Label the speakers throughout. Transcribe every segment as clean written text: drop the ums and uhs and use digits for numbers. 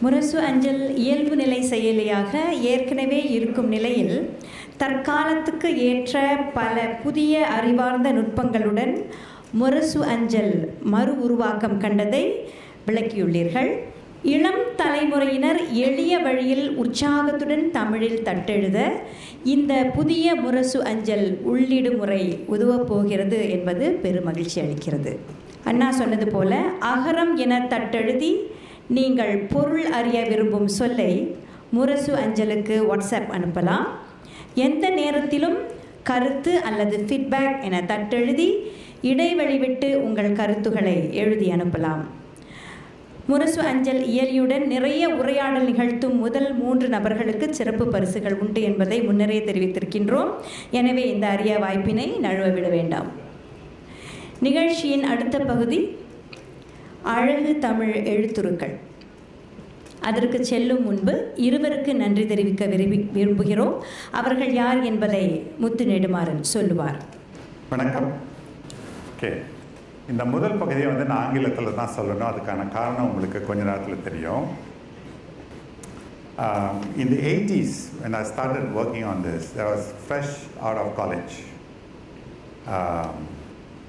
Speaker 1: முரசு அஞ்சல் இயல்பு நிலை செயலியாக ஏற்கனவே இருக்கும் நிலையில் தற்காலத்துக்கு ஏற்ற பல புதிய அறிவார்ந்த நுட்பங்களுடன் முரசு அஞ்சல் மறு உருவாக்கம் கண்டதை விளக்கியுள்ளீர்கள். இளம் தலைமுறையினர் எளிய வழியில் உற்சாகத்துடன் தமிழில் தட்டெழுத இந்த புதிய முரசு அஞ்சல் உள்ளீடு முறை உதவப் போகிறது என்பது பெருமகிழ்ச்சி அளிக்கிறது. அண்ணா சொன்னது போல அகரம் என தட்டெழுதி நீங்கள் பொருள் அறிய விரும்பும் சொல்லை முரசு அஞ்சலுக்கு வாட்ஸ்அப் அனுப்பலாம். எந்த நேரத்திலும் கருத்து அல்லது ஃபீட்பேக் என தட்டெழுதி இடைவெளி விட்டு உங்கள் கருத்துக்களை எழுதி அனுப்பலாம். முரசு அஞ்சல் இயலியுடன் நிறைய உரையாடல் நிகழ்த்தும் முதல் 3 நபர்களுக்கு சிறப்பு பரிசுகள் உண்டு என்பதை முன்னரே தெரிவித்திருக்கின்றோம். எனவே இந்த அரிய வாய்ப்பினை நழுவ விட வேண்டாம். நிகழ்ச்சியின் அடுத்த பகுதி அழகு தமிழ் எழுத்துருக்கள். அதற்கு செல்லும் முன்பு இருவருக்கு நன்றி தெரிவிக்க விரும்புகிறோம். அவர்கள் யார் என்பதை முத்து நெடுமாறன் சொல்லுவார்.
Speaker 2: வணக்கம். ஓகே, இந்த முதல் பகுதியை நான் ஆங்கிலத்தில் தான் சொல்லணும். அதுக்கான காரணம் உங்களுக்கு கொஞ்ச நேரத்தில் தெரியும். In the 80s, when I started working on this, I was fresh out of college.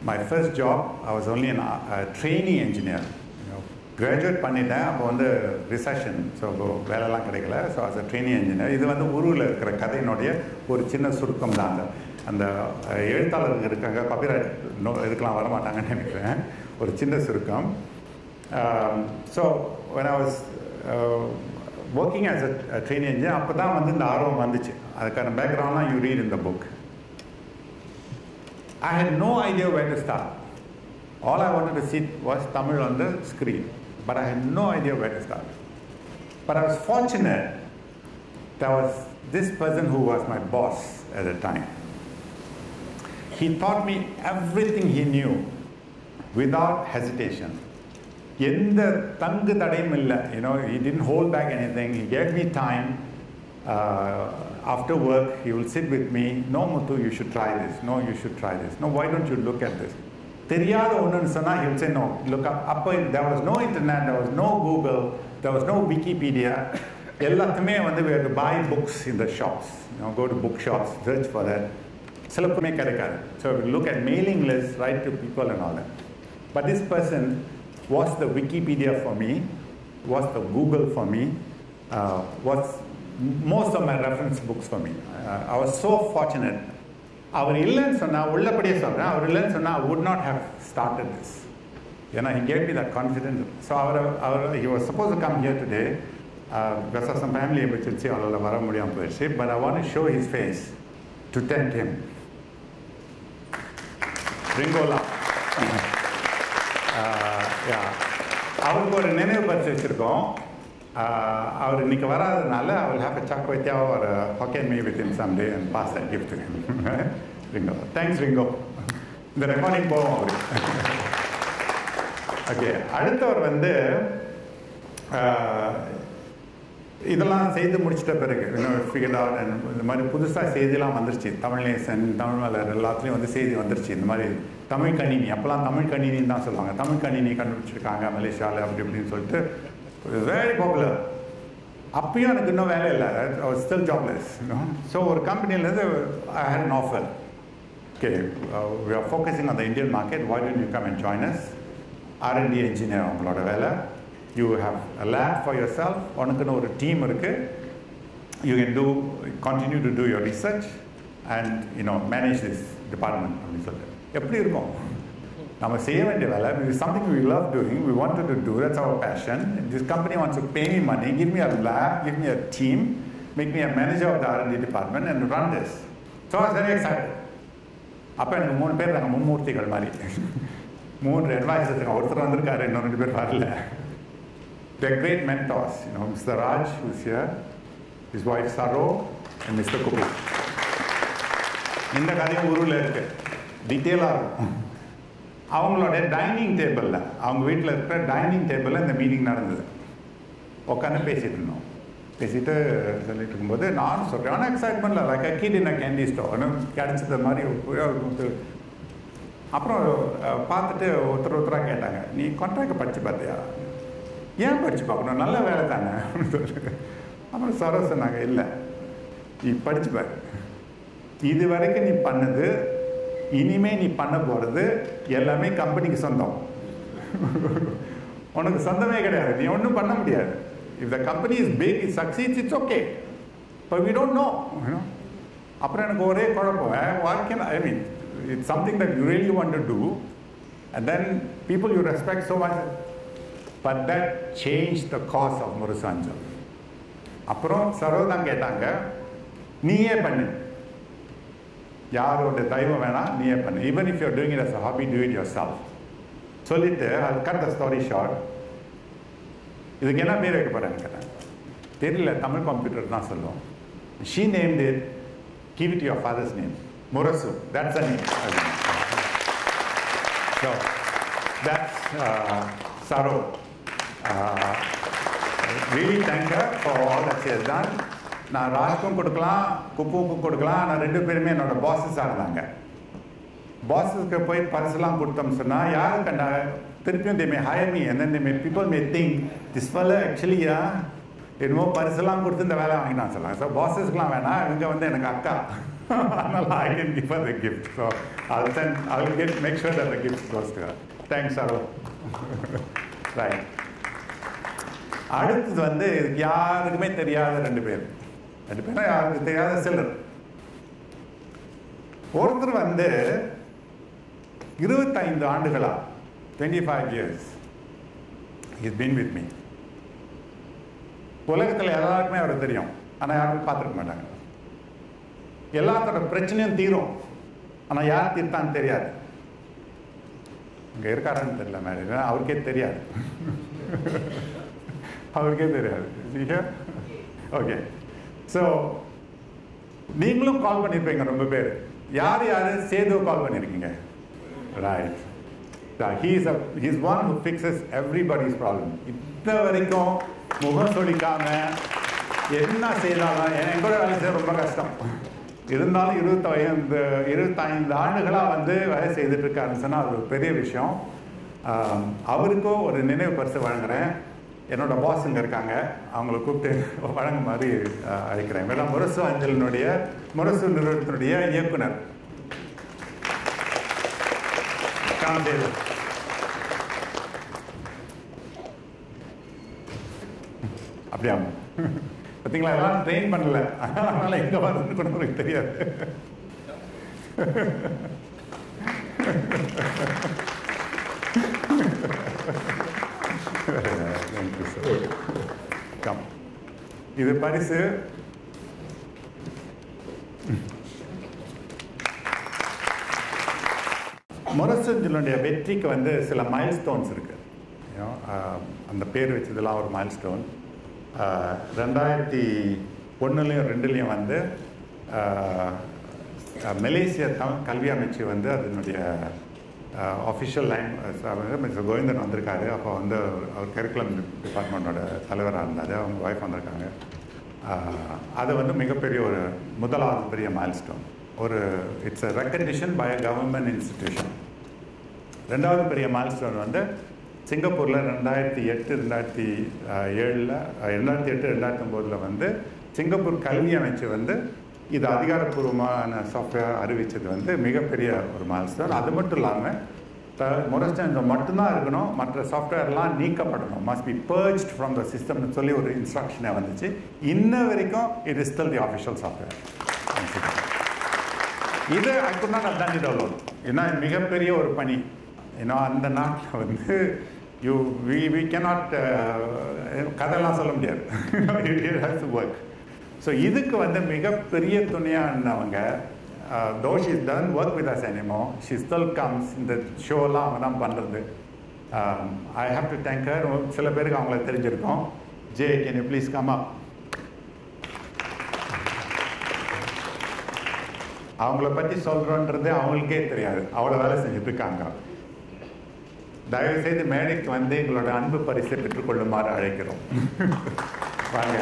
Speaker 2: My first job, I was only a trainee engineer. Graduate பண்ணிட்டேன். அப்போ ரிசெஷன், ஸோ வேலைலாம் கிடைக்கல. So as a trainee engineer, இது ஊரில் இருக்கிற கதையினுடைய ஒரு சின்ன சுருக்கம் தான். அந்த எழுத்தாளர்கள் இருக்காங்க, காப்பிரைட் இதுக்கெலாம் வரமாட்டாங்கன்னு நினைக்கிறேன். ஒரு சின்ன சுருக்கம். So when I was working as a trainee engineer, அப்போ தான் இந்த ஆர்வம் வந்துச்சு. அதுக்கான பேக்ரவுண்ட்லாம் you read in the book. I had no idea where to start. All I wanted to see was Tamil on the screen, but I had no idea where to start. But I was fortunate there was this person who was my boss at the time. He taught me everything he knew without hesitation. எந்த தங்கு தடையும் இல்லை. He didn't hold back anything. He gave me time. After work, he will sit with me. No, Muthu, you should try this. No, you should try this. No, why don't you look at this? தெரியாத ஒன்றுன்னு சொன்னால் he will say, no, look up. அப்போ there was no internet, there was no Google, there was no Wikipedia. எல்லாத்துமே we had to buy books in the shops. Go to bookshops, search for that. சிலப்புமே கிடைக்காது. So we look at mailing lists, write to people and all that. But this person was the Wikipedia for me, was the Google for me, was most of my reference books for me. I was so fortunate. அவர் இல்லைன்னு சொன்னால், உள்ளபடியே சொல்கிறேன், அவர் இல்லைன்னு சொன்னால் I would not have started this. He gave me that confidence. So he was supposed to come here today. Because of some family emergency, அவரால் வர முடியாமல் போயிடுச்சு. But I want to show his face to thank him. ரிங்கோலா. அவருக்கு ஒரு நினைவு பரிசு வச்சுருக்கோம். அவர் இன்னைக்கு வராதனால I will have a chakwaitya or a Hokkien mee with him someday and pass that gift to him. Ringo. Thanks, Ringo. இந்த recording போவோம் அவரு. ஓகே, அடுத்தவர் இதெல்லாம் செய்து முடிச்சிட்ட பிறகு ஃபிகர்ட் அவுட் அண்ட் இந்த மாதிரி புதுசாக செய்தியெல்லாம் வந்துருச்சு. தமிழ் நேசன், தமிழ் மலர் எல்லாத்துலேயும் செய்தி வந்துருச்சு. இந்த மாதிரி தமிழ் கணினி, அப்போல்லாம் தமிழ் கணினின்னு தான் சொல்லுவாங்க. தமிழ் கணினி கண்டுபிடிச்சிருக்காங்க மலேசியாவில் அப்படி இப்படின்னு சொல்லிட்டு வெரி பாப்புலர். அப்பயும் எனக்கு இன்னும் வேலை இல்லை. I was still jobless. So ஒரு கம்பெனிலேருந்து I had an offer. Okay, we are focusing on the Indian market. Why don't you come and join us? R&D engineer உங்களோட வேலை. You have a lab for yourself. உனக்குன்னு ஒரு team இருக்குது. You can continue to do your research and manage this department அப்படின்னு சொல்லிட்டு. எப்படி இருக்கும்? நம்ம செய்ய வேண்டிய வேலை. It is something we love doing. We wanted to do. That's our passion. This company wants to pay me money, give me a lab, give me a team, make me a manager of the R&D department and run this. So I was very excited. அப்போ எனக்கு 3 பேர் நாங்கள் மும்மூர்த்திகள் மாதிரி 3 advisors. ஒருத்தர் வந்திருக்காரு, இன்னும் 2 பேர் வரல. They're great mentors. Mr. Raj, who's here, his wife Saro, and Mr. Kupi. இந்த கதையும் ஊரில் இருக்கு, டீட்டெயிலாக இருக்கும். அவங்களோட டைனிங் டேபிளில், அவங்க வீட்டில் இருக்கிற டைனிங் டேபிளில் இந்த மீட்டிங் நடந்தது. உட்காந்து பேசிகிட்டு இருந்தோம். பேசிட்டு சொல்லிட்டு இருக்கும்போது நானும் சொல்கிறேன், ஆனால் எக்ஸைட்மெண்ட்டில் like a kid in a candy store, கிடச்சது மாதிரி. அப்புறம் பார்த்துட்டு ஒருத்தராக கேட்டாங்க, நீ கான்ட்ராக்டை படித்து பார்த்தியா? ஏன் படித்து பார்க்கணும், நல்ல வேலை தானே. அப்புறம் சரோ சொன்னாங்க, இல்லை நீ படிச்சுப்பார், இது வரைக்கும் நீ பண்ணது இனிமே நீ பண்ண போகிறது எல்லாமே கம்பெனிக்கு சொந்தம், உனக்கு சொந்தமே கிடையாது, நீ ஒன்றும் பண்ண முடியாது. If the company is big, it succeeds, it's okay. But we don't know. அப்புறம் எனக்கு ஒரே குழப்பம், what can I mean, it's something that you really want to do, and then people you respect so much, but that changed the course of Murasa Anjal. அப்புறம் சரோதான் கேட்டாங்க, நீயே பண்ணு, யாரோட தெய்வம் வேணாம், நீயே பண்ணு, even if you're doing it as a hobby, do it yourself. சொல்லிட்டு I'll cut the story short. இதுக்கு என்ன பேர் வைக்க போகிறேன்னு கேட்டேன். தெரியல, தமிழ் கம்ப்யூட்டர் தான் சொல்லுவோம். She named it, give it your father's name, Murasu. That's the name. So that's Saro. Really thank her for all that she has done. நான் ராஜ்க்கும் கொடுக்கலாம், குப்புவுக்கும் கொடுக்கலாம். நான் 2 பேருமே என்னோட பாஸஸாக இருந்தாங்க. பாஸுக்கு போய் பரிசுலாம் கொடுத்தோம்னு சொன்னால் யாரும் கண்டா திருப்பியும் they may hire me and then people may think this fellow actually என்னமோ பரிசுலாம் கொடுத்து இந்த வேலை வாங்கினான் சொல்லலாம். ஸோ பாஸஸ்க்குலாம் வேணாம், இவங்க வந்து எனக்கு அக்கா, அதனால் I can give her the gift. So I'll make sure that the gift goes to her. Thanks, Saro. Right. அடுத்தது வந்து இதுக்கு யாருக்குமே தெரியாத 2 பேரும் யாருக்கு தெரியாத சிலர். ஒருத்தர் வந்து 25 ஆண்டுகளா, 25 years he's been with me. உலகத்தில் எல்லாருக்குமே அவரை தெரியும், ஆனால் யாரும் பார்த்துருக்க மாட்டாங்க. எல்லாத்தோட பிரச்சனையும் தீரும், ஆனால் யார் தீர்த்தான்னு தெரியாது. இங்கே இருக்காரான்னு தெரியல, மேரேஜ் அவருக்கே தெரியாது. அவருக்கே தெரியாது. ஓகே, ஸோ நீங்களும் கால் பண்ணியிருப்பீங்க ரொம்ப பேர். யார் சேது கால் பண்ணியிருக்கீங்க? Right. He's one who fixes everybody's problem. இந்த வரைக்கும் முகம் சொல்லிக்காம என்ன செய்தாலும், என் கூட வேலை செய்ய ரொம்ப கஷ்டம் இருந்தாலும் 25 ஆண்டுகளாக வந்து வேலை செய்துட்டு இருக்காருன்னு சொன்னால் அது ஒரு பெரிய விஷயம். அவருக்கும் ஒரு நினைவு பரிசு வழங்குறேன். என்னோட பாஸ் இங்கே இருக்காங்க, அவங்கள கூப்பிட்டு வழங்க மாதிரி அழைக்கிறேன். மேடம் முரசு அஞ்சலினுடைய முரசு நிறுவனத்தினுடைய இயக்குனர் காந்தேவ். அப்படியா? பார்த்தீங்களா, எல்லாம் ட்ரெயின் பண்ணல, அதனால எங்கே வந்து கூட உங்களுக்கு தெரியாது. இது பரிசு. முரசஞ்சலுடைய வெற்றிக்கு வந்து சில மைல் ஸ்டோன்ஸ் இருக்கு. அந்த பேர் வச்சதெல்லாம் ஒரு மைல் ஸ்டோன். 2001லையும் 2லையும் வந்து மலேசிய கல்வி அமைச்சு வந்து அதனுடைய ஆஃபிஷியல் லைன் மிஸ்டர் கோவிந்தன் வந்திருக்காரு. அப்போ வந்து அவர் கரிக்குலம் டிபார்ட்மெண்ட்டோட தலைவராக இருந்தார். அவங்க ஒய்ஃப் வந்திருக்காங்க. அது வந்து மிகப்பெரிய ஒரு முதலாவது பெரிய மைல்ஸ்டோன். ஒரு it's a recognition by a government institution. 2வது பெரிய மைல்ஸ்டோன் வந்து சிங்கப்பூரில் 2008-2009 வந்து சிங்கப்பூர் கல்வி அமைச்சு வந்து இது அதிகாரப்பூர்வமான சாஃப்ட்வேர் அறிவித்தது வந்து மிகப்பெரிய ஒரு மைல்ஸ்டோன். அது மட்டும் இல்லாமல் முரசஞ்சல் மட்டும்தான் இருக்கணும், மற்ற சாஃப்ட்வேர்லாம் நீக்கப்படணும், must be purged from the சிஸ்டம்னு சொல்லி ஒரு இன்ஸ்ட்ரக்ஷனே வந்துச்சு. இன்ன வரைக்கும் it is still the official software. இது I could not have done it alone. ஏன்னா மிகப்பெரிய ஒரு பணி. ஏன்னா அந்த நாட்டில் வந்து we cannot கதையெல்லாம் சொல்ல முடியாது. It has to work. So இதுக்கு வந்து மிகப்பெரிய துணையானவங்க, though she's doesn't work with us anymore, she still comes. இந்த ஷோலாம் அவங்க தான் பண்ணுறது. I have to thank her. சில பேருக்கு அவங்கள தெரிஞ்சிருக்கோம். Jay, can you please come up? அவங்கள பற்றி சொல்கிறோன்றது அவங்களுக்கே தெரியாது, அவ்வளோ வேலை செஞ்சுட்டு இருக்காங்க. தயவுசெய்து மேடைக்கு வந்து எங்களோட அன்பு பரிசை பெற்றுக்கொள்ளுமாறு அழைக்கிறோம். வாங்க.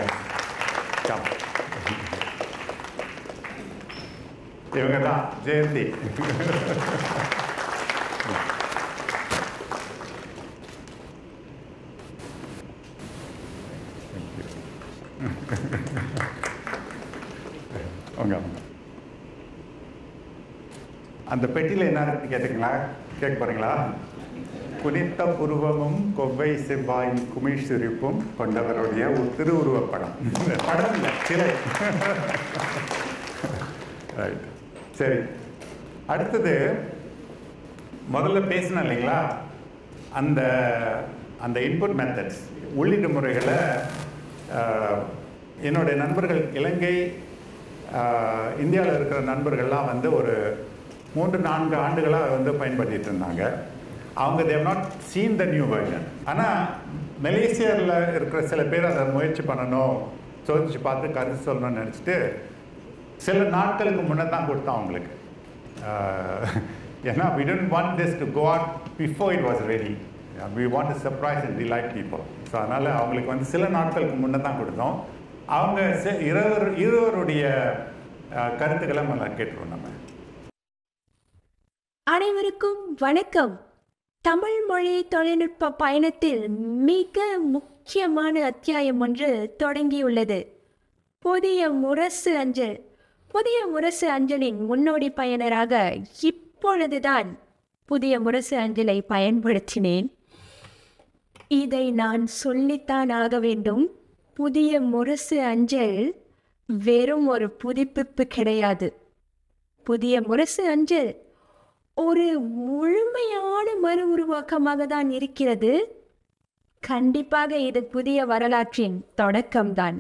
Speaker 2: இவங்க தான் ஜெயந்தி. அவங்க அந்த பெட்டியில் என்ன இருக்கு கேட்டுங்களா? கேட்க போறீங்களா? குனித்த புருவமும் கொவ்வை செவ்வாயின் குமிழ் சிரிப்பும் கொண்டவருடைய ஒரு திருவுருவப் படம். படம் இல்லை, சிலை. ரைட், சரி. அடுத்தது முதல்ல பேசினேன் இல்லைங்களா, அந்த அந்த இன்புட் மெத்தட்ஸ், உள்ளீடு முறைகளை என்னுடைய நண்பர்கள் இலங்கை இந்தியாவில் இருக்கிற நண்பர்கள்லாம் வந்து ஒரு 3-4 ஆண்டுகளாக வந்து பயன்படுத்திட்டு இருந்தாங்க. அவங்க they've not seen the new version. ஆனால் மலேசியாவில் இருக்கிற சில பேர் அதை முயற்சி பண்ணணும், சோதிச்சு பார்த்து கருத்து சொல்லணும்னு நினச்சிட்டு சில நாட்களுக்கு முன்னே தான் கொடுத்தோம் அவங்களுக்கு. ஏன்னா we didn't want this to go out before it was ready. We want to surprise and delight people. So அதனால் அவங்களுக்கு வந்து சில நாட்களுக்கு முன்னே தான் கொடுத்தோம். அவங்க இருவருடைய கருத்துக்களை நம்ம கேட்டுருவோம். நம்ம
Speaker 3: அனைவருக்கும் வணக்கம். தமிழ் மொழி தொழில்நுட்ப பயணத்தில் மிக முக்கியமான அத்தியாயம் ஒன்று தொடங்கியுள்ளது. புதிய முரசு அஞ்சல். புதிய முரசு அஞ்சலின் முன்னோடி பயனராக இப்பொழுதுதான் புதிய முரசு அஞ்சலை பயன்படுத்தினேன். இதை நான் சொல்லித்தான் ஆக வேண்டும். புதிய முரசு அஞ்சல் வெறும் ஒரு புதுப்பிப்பு கிடையாது. புதிய முரசு அஞ்சல் ஒரு முழுமையான மறு உருவாக்கமாக தான் இருக்கிறது. கண்டிப்பாக இது புதிய வரலாற்றின் தொடக்கம்தான்.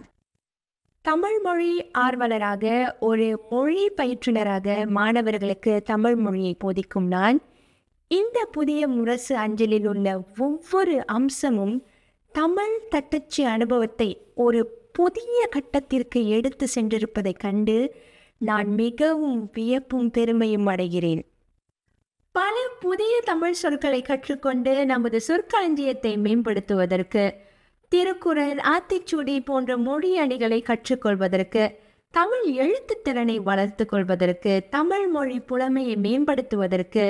Speaker 3: தமிழ் மொழி ஆர்வலராக, ஒரு மொழி பயிற்றுனராக மாணவர்களுக்கு தமிழ் மொழியை போதிக்கும் நான், இந்த புதிய முரசு அஞ்சலில் உள்ள ஒவ்வொரு அம்சமும் தமிழ் தட்டச்சு அனுபவத்தை ஒரு புதிய கட்டத்திற்கு எடுத்து சென்றிருப்பதைக் கண்டு நான் மிகவும் வியப்பும் பெருமையும் அடைகிறேன். பல புதிய தமிழ் சொற்களை கற்றுக்கொண்டு நமது சொற்களஞ்சியத்தை மேம்படுத்துவதற்கு, திருக்குறள், ஆத்திச்சூடி போன்ற மொழி அணிகளை கற்றுக்கொள்வதற்கு, தமிழ் எழுத்துத்திறனை வளர்த்து கொள்வதற்கு, தமிழ் மொழி புலமையை மேம்படுத்துவதற்கு,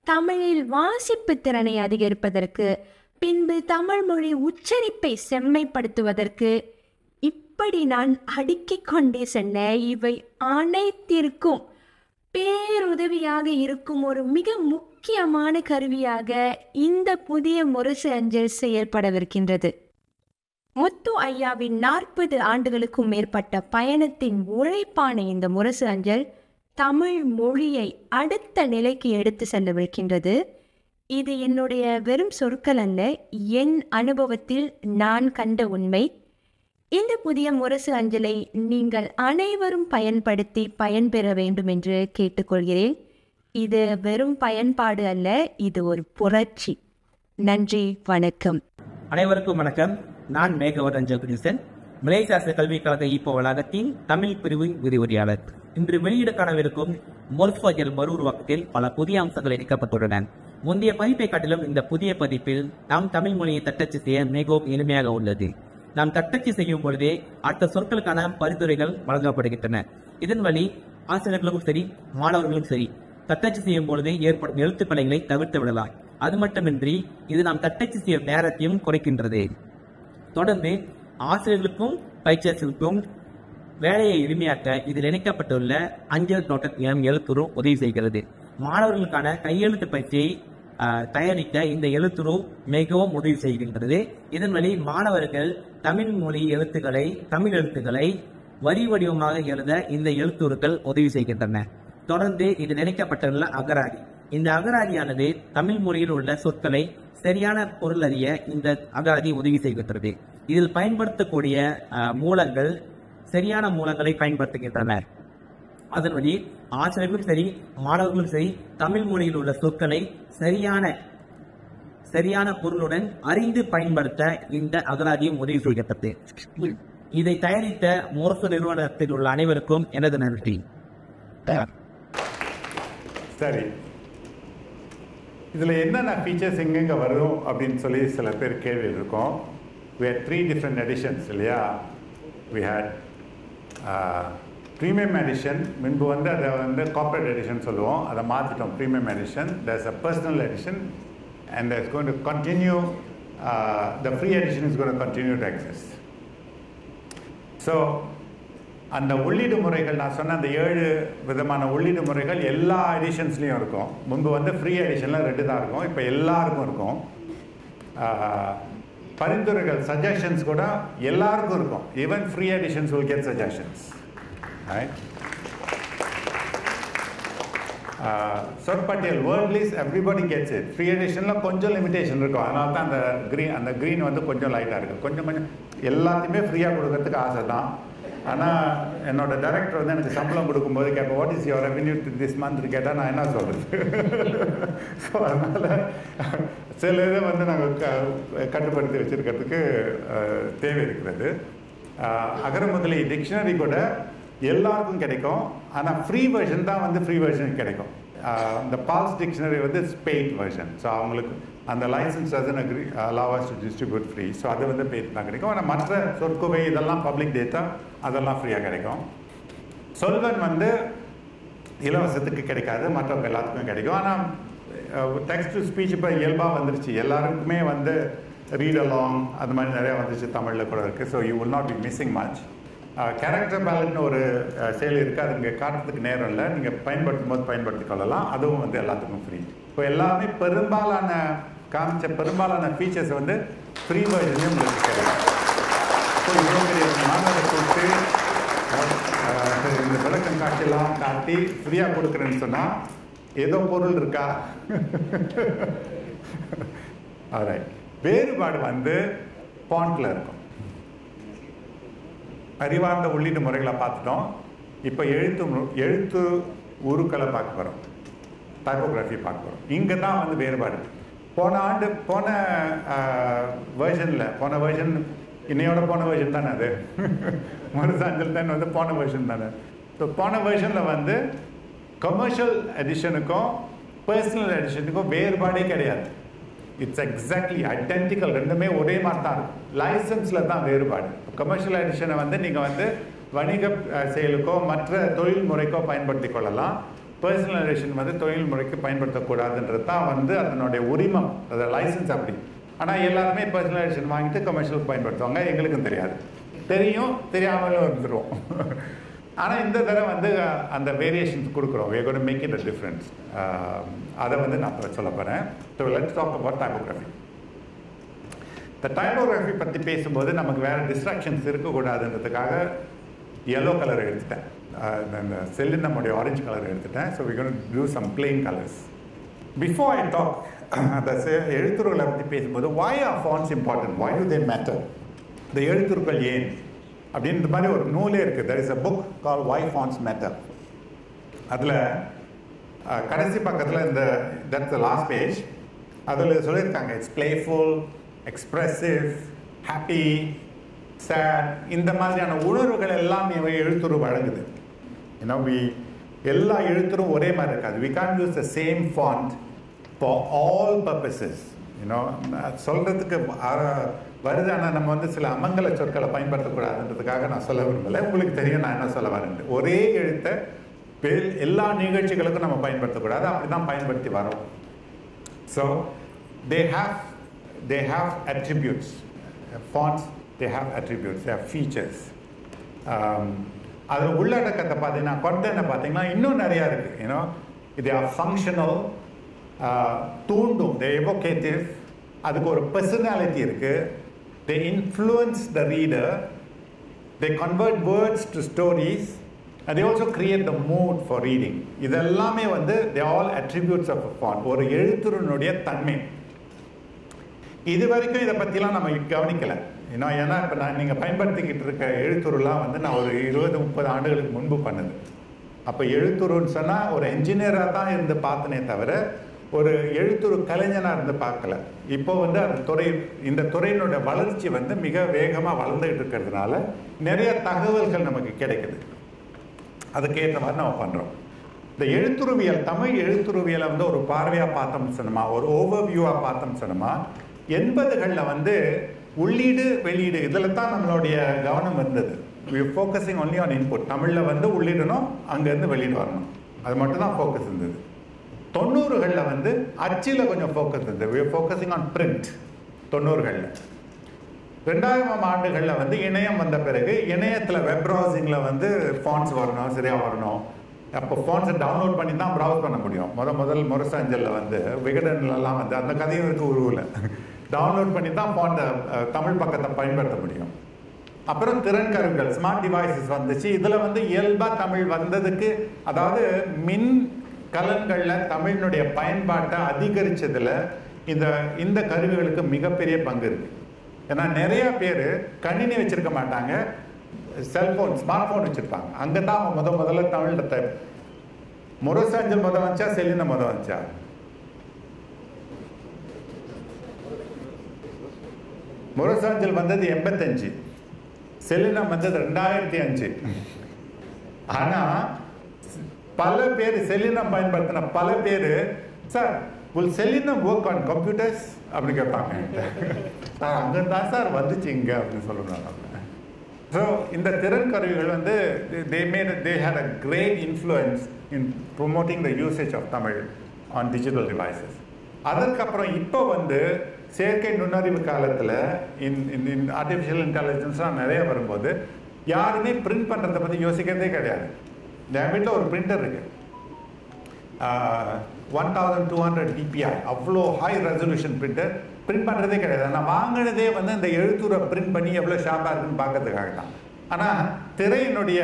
Speaker 3: தமிழில் வாசிப்பு திறனை அதிகரிப்பதற்கு, பின்பு தமிழ் மொழி உச்சரிப்பை செம்மைப்படுத்துவதற்கு, இப்படி நான் அடுக்கிக் கொண்டே செல்ல இவை அனைத்திற்கும் பேருதவியாக இருக்கும் ஒரு மிக முக்கியமான கருவியாக இந்த புதிய முரசு அஞ்சல் செயல்படவிருக்கின்றது. முத்து ஐயாவின் 40 ஆண்டுகளுக்கும் மேற்பட்ட பயணத்தின் உழைப்பான இந்த முரசு அஞ்சல் தமிழ் மொழியை அடுத்த நிலைக்கு எடுத்து செல்லவிருக்கின்றது. இது என்னுடைய வெறும் சொற்கள் அல்ல, என் அனுபவத்தில் நான் கண்ட உண்மை. இந்த புதிய முரசு அஞ்சலை நீங்கள் அனைவரும் பயன்படுத்தி பயன்பெற வேண்டும் என்று கேட்டுக்கொள்கிறேன். இது வெறும் பயன்பாடு அல்ல, இது ஒரு புரட்சி. நன்றி, வணக்கம்.
Speaker 4: அனைவருக்கும் வணக்கம். நான் மேகவரன் ஜெகதீசன், மலேசிய அரசு கல்விக் கழக ஈப்போ வளாகத்தின் தமிழ் பிரிவு விரிவுரையாளர். இன்று வெளியிட காணவிருக்கும் மொர்ஃபோஜல் மறு உருவாக்கத்தில் பல புதிய அம்சங்கள் இணைக்கப்பட்டுள்ளன. முந்தைய பதிப்பை காட்டிலும் இந்த புதிய பதிப்பில் நாம் தமிழ் மொழியை தட்டச்சு செய்ய மிகவும் எளிமையாக உள்ளது. நாம் தட்டச்சு செய்யும் பொழுதே அடுத்த சொற்களுக்கான பரிந்துரைகள் வழங்கப்படுகின்றன. இதன் வழி ஆசிரியர்களுக்கும் சரி, மாணவர்களும் சரி, தட்டச்சு செய்யும் பொழுதே ஏற்படும் எழுத்து பிழைகளை தவிர்த்து விடலாம். அது மட்டுமின்றி இது நாம் தட்டச்சு செய்யும் நேரத்தையும் குறைக்கின்றது. தொடர்ந்து ஆசிரியர்களுக்கும் பயிற்சியாளர்களுக்கும் வேலையை எளிமையாக்க இதில் இணைக்கப்பட்டுள்ள அஞ்சல் நோட்டட் எனும் எழுத்துரு உதவி செய்கிறது. மாணவர்களுக்கான கையெழுத்து பயிற்சியை தயாரிக்க இந்த எழுத்துரு மிகவும் உதவி செய்கின்றது. இதன் வழி மாணவர்கள் தமிழ் மொழி எழுத்துக்களை, தமிழ் எழுத்துக்களை வரி வடிவமாக எழுத இந்த எழுத்துருக்கள் உதவி செய்கின்றன. தொடர்ந்து இதில் இணைக்கப்பட்டுள்ள அகராதி. இந்த அகராதியானது தமிழ் மொழியில் உள்ள சொற்களை சரியான பொருள் அறிய இந்த அகராதி உதவி செய்கின்றது. இதில் பயன்படுத்தக்கூடிய மூலங்கள் சரியான மூலங்களை பயன்படுத்துகின்றனர். அதன் வழி ஆசிரியர்களும் சரி, மாணவர்களும் சரி, தமிழ் மொழியில் உள்ள சொற்களை சரியான பொருளுடன் அறிந்து பயன்படுத்த இந்த அகராதியும் உதவி செய்கின்றது. இதை தயாரித்த முரசு நிறுவனத்தில் உள்ள அனைவருக்கும் எனது நன்றி.
Speaker 2: சரி, இதில் என்னென்ன ஃபீச்சர்ஸ் எங்கெங்கே வரும் அப்படின்னு சொல்லி சில பேர் கேள்வி இருக்கும். We had 3 different editions இல்லையா? We had premium edition. முன்பு வந்து அதை வந்து கார்ப்பரேட் எடிஷன் சொல்லுவோம், அதை மாற்றிட்டோம் premium edition. there's a personal edition and there's going to continue, the free edition is going to continue to exist. So அந்த உள்ளீடு முறைகள் நான் சொன்ன அந்த 7 விதமான உள்ளீடு முறைகள் எல்லா எடிஷன்ஸ்லேயும் இருக்கும். முன்பு வந்து ஃப்ரீ எடிஷனில் 2 தான் இருக்கும், இப்போ எல்லாருக்கும் இருக்கும். பரிந்துரைகள் சஜஷன்ஸ் கூட எல்லாருக்கும் இருக்கும். Even free editions will get suggestions. Right? சொற்பட்டியல் wordlist everybody gets it. Free எடிஷனில் கொஞ்சம் லிமிடேஷன் இருக்கும், அதனால தான் அந்த க்ரீன் வந்து கொஞ்சம் லைட்டாக இருக்குது. கொஞ்சம் எல்லாத்தையுமே ஃப்ரீயாக கொடுக்கறதுக்கு ஆசை தான். ஆனால் என்னோட டைரக்டர் வந்து எனக்கு சம்பளம் கொடுக்கும்போது கேட்பேன், what is your revenue this month கேட்டால் நான் என்ன சொல்கிறது? ஸோ அதனால் சில இதை வந்து நாங்கள் கட்டுப்படுத்தி வச்சுருக்கிறதுக்கு தேவை இருக்கிறது. அகர முதலி டிக்ஷனரி கூட எல்லாருக்கும் கிடைக்கும், ஆனால் ஃப்ரீ வெர்ஷன் தான் வந்து ஃப்ரீ வெர்ஷன் கிடைக்கும். இந்த பால்ஸ் டிக்ஷனரி வந்து பெய்ட் வெர்ஷன். ஸோ அவங்களுக்கு அந்த license doesn't agree allow us to distribute free. So அது வந்து பெய்ட் தான் கிடைக்கும். ஆனால் மற்ற சொற்குவை இதெல்லாம் பப்ளிக் டேட்டா அதெல்லாம் ஃப்ரீயாக கிடைக்கும். சொல்வன் வந்து இலவசத்துக்கு கிடைக்காது, மற்றவங்க எல்லாத்துக்கும் கிடைக்கும். ஆனால் டெக்ஸ்ட் டு ஸ்பீச் இப்போ இயல்பாக வந்துருச்சு, எல்லாருக்குமே வந்து ரீட் அலாங் அது மாதிரி நிறையா வந்துருச்சு, தமிழில் கூட இருக்குது. So you will not be missing much. Character பேலட்னு ஒரு செயல் இருக்குது, அது இங்கே காட்டுறதுக்கு நேரம் இல்லை, நீங்கள் பயன்படுத்தும் போது பயன்படுத்தி கொள்ளலாம். அதுவும் வந்து எல்லாத்துக்கும் ஃப்ரீ. இப்போ எல்லாமே பெரும்பாலான ஃபீச்சர்ஸ் வந்து ஃப்ரீ வெர்ஷன்லேயும் உங்களுக்கு கிடைக்கும். ஸோ இவ்வளோ பெரிய மாணவரை கொடுத்து இந்த விளக்கம் காட்சியெல்லாம் காட்டி ஃப்ரீயாக கொடுக்குறேன்னு சொன்னால் ஏதோ பொருள் இருக்கா? ஆல்ரைட். வேறுபாடு வந்து பாயிண்டில் இருக்கும். அறிவார்ந்த உள்ளீட்டு முறைகளை பார்த்துட்டோம். இப்போ எழுத்து உருக்களை பார்க்க போகிறோம், டைப்போகிராஃபி பார்க்க போகிறோம். இங்கே தான் வந்து வேறுபாடு. போன வெர்ஷன் இன்னையோட போன வெர்ஷன் தானே அது, மருதாஞ்சல் தான் வந்து போன வெர்ஷன் தானே. ஸோ போன வெர்ஷனில் வந்து கமர்ஷியல் எடிஷனுக்கும் பர்சனல் எடிஷனுக்கும் வேறுபாடே கிடையாது. இட்ஸ் எக்ஸாக்ட்லி ஐடென்டிக்கல், ரெண்டுமே ஒரே மாதிரி தான் இருக்கும். லைசன்ஸில் தான் வேறுபாடு. கமர்ஷியல் எடிஷனை வந்து நீங்கள் வந்து வணிக செயலுக்கோ மற்ற தொழில் முறைக்கோ பயன்படுத்தி கொள்ளலாம். பர்சனல் எடிஷன் வந்து தொழில் முறைக்கு பயன்படுத்தக்கூடாதுன்றது தான் வந்து அதனுடைய உரிமம், அது லைசன்ஸ் அப்படி. ஆனால் எல்லாருமே பர்சனல் எடிஷன் வாங்கிட்டு கமர்ஷியலுக்கு பயன்படுத்துவாங்க. எங்களுக்கும் தெரியும், தெரியாமலும் இருந்துருவோம். ஆனால் இந்த தடவை வந்து அந்த வேரியேஷன்ஸ் கொடுக்குறோம். we are going to make it a difference. அதை வந்து நான் சொல்ல போகிறேன். So let's talk about typography. இந்த டைப்போகிராஃபி பற்றி பேசும்போது நமக்கு வேறு டிஸ்ட்ராக்ஷன்ஸ் இருக்கக்கூடாதுன்றதுக்காக yellow கலர் எடுத்துட்டேன், இந்த செல்லு நம்முடைய ஆரஞ்சு கலர் எடுத்துட்டேன். So we're going to do some plain colors. Before I talk அந்த எழுத்துருகளை பற்றி பேசும்போது why are fonts important? Why do they matter? இந்த எழுத்துருக்கள் ஏன் அப்படின்ற மாதிரி ஒரு நூலே இருக்குது. there is a book called Why Fonts Matter. அதில் கடைசி பக்கத்தில் இந்த that's the last page. அதில் சொல்லியிருக்காங்க it's playful, expressive, happy, sad, இந்த மாதிரியான உணர்வுகள் எல்லாம் எழுத்துரு வழங்குது. எல்லா எழுத்துரும் ஒரே மாதிரி இருக்காது. we can't use the same font for all purposes. சொல்கிறதுக்கு வருது. ஆனால் நம்ம வந்து சில அமங்கல சொற்களை பயன்படுத்தக்கூடாதுன்றதுக்காக நான் சொல்ல விரும்பலை. உங்களுக்கு தெரியும் நான் என்ன சொல்ல வரேன். ஒரே எழுத்தை எல்லா நிகழ்ச்சிகளுக்கும் நம்ம பயன்படுத்தக்கூடாது, அப்படி தான் பயன்படுத்தி வரோம். So they have attributes. Fonts, they have attributes, they have features. அதில் உள்ளடக்கத்தை பார்த்தீங்கன்னா கொண்டனை பார்த்தீங்கன்னா இன்னும் நிறையா இருக்குது. they are functional, தூண்டும், they evocative, அதுக்கு ஒரு பர்சனாலிட்டி இருக்குது. they influence the reader, they convert words to stories, and they also create the mood for reading. இதெல்லாமே வந்து they are all attributes of a font. ஒரு எழுத்துருனுடைய தன்மை. இது வரைக்கும் இதை பற்றிலாம் நம்ம கவனிக்கலை. ஏன்னா இப்போ நீங்கள் பயன்படுத்திக்கிட்டு இருக்க எழுத்துருலாம் வந்து நான் ஒரு 20-30 ஆண்டுகளுக்கு முன்பு பண்ணுது. அப்போ எழுத்துருன்னு சொன்னால் ஒரு என்ஜினியராக தான் இருந்து பார்த்தனே தவிர ஒரு எழுத்துரு கலைஞனாக இருந்து பார்க்கல. இப்போ வந்து அந்த இந்த துறையினுடைய வளர்ச்சி வந்து மிக வேகமாக வளர்ந்துகிட்டு இருக்கிறதுனால நிறைய தகவல்கள் நமக்கு கிடைக்குது. அதுக்கேற்ற மாதிரி நம்ம பண்ணுறோம். இந்த எழுத்துருவியல், தமிழ் எழுத்துருவியலை வந்து ஒரு பார்வையாக பார்த்தோம்னு சொன்னோமா, ஒரு ஓவர்வியூவாக பார்த்தோம்னு சொன்னோமா, 80களில் வந்து உள்ளீடு வெளியீடு இதில் தான் நம்மளுடைய கவனம் இருந்தது. we are focusing only on input. தமிழில் வந்து உள்ளிடணும், அங்கேருந்து வெளியீடு வரணும், அது மட்டும் தான் ஃபோக்கஸ் இருந்தது. 90களில் வந்து அச்சில் கொஞ்சம் ஃபோக்கஸ் இருந்தது. we are focusing on print. 90களில் 2000 ஆண்டுகளில் வந்து இணையம் வந்த பிறகு இணையத்தில் வெப் ப்ரௌசிங்கில் வந்து ஃபான்ட்ஸ் வரணும், சரியாக வரணும். அப்போ ஃபான்ட்ஸை டவுன்லோட் பண்ணி தான் ப்ரௌஸ் பண்ண முடியும். முதல் முரசு அஞ்சலில் வந்து விகடன்லாம் வந்து அந்த கதையும் இருக்குது உருவில். டவுன்லோட் பண்ணி தான் ஃபாண்ட்டை தமிழ் பக்கத்தை பயன்படுத்த முடியும். அப்புறம் திறன் கருவிகள், ஸ்மார்ட் டிவைசஸ் வந்துச்சு. இதில் வந்து இயல்பாக தமிழ் வந்ததுக்கு, அதாவது மின் கலன்களில் தமிழினுடைய பயன்பாட்டை அதிகரித்ததில் இந்த கருவிகளுக்கு மிகப்பெரிய பங்கு இருக்குது. ஏன்னா நிறைய பேர் கணினி வச்சுருக்க மாட்டாங்க, செல்ஃபோன், ஸ்மார்ட் ஃபோன் வச்சுருப்பாங்க. அங்கே தான் அவங்க முதல்ல தமிழில் முரசு அஞ்சல் வந்துச்சா, செல்லினம் வந்துச்சா? முரசு அஞ்சல் வந்தது 85, செல்லினம் வந்தது 2005. ஆனால் பல பேர் செல்லினம் பயன்படுத்தின பல பேர், sir will Sellinam work on computers அப்படின்னு கேட்பாங்க. சார் அங்கே தான் சார் வந்துச்சு இங்கே அப்படின்னு சொல்லணும். ஸோ இந்த திறன் கருவிகள் வந்து they had a great influence in promoting the usage of Tamil on digital devices. அதற்கப்புறம் இப்போ வந்து செயற்கை நுண்ணறிவு காலத்தில் ஆர்டிஃபிஷியல் இன்டெலிஜென்ஸ்லாம் நிறைய வரும்போது யாருமே பிரிண்ட் பண்ணுறதை பற்றி யோசிக்கிறதே கிடையாது. என் வீட்டில் ஒரு பிரிண்டர் இருக்கு, 1200 dpi, அவ்வளோ ஹை ரெசல்யூஷன் பிரிண்டர். பிரிண்ட் பண்ணுறதே கிடையாது. நான் வாங்கினதே வந்து இந்த எழுத்துரை பிரிண்ட் பண்ணி எவ்வளோ ஷார்ப்பாக இருக்குன்னு பார்க்கறதுக்காக தான். ஆனால் திரையினுடைய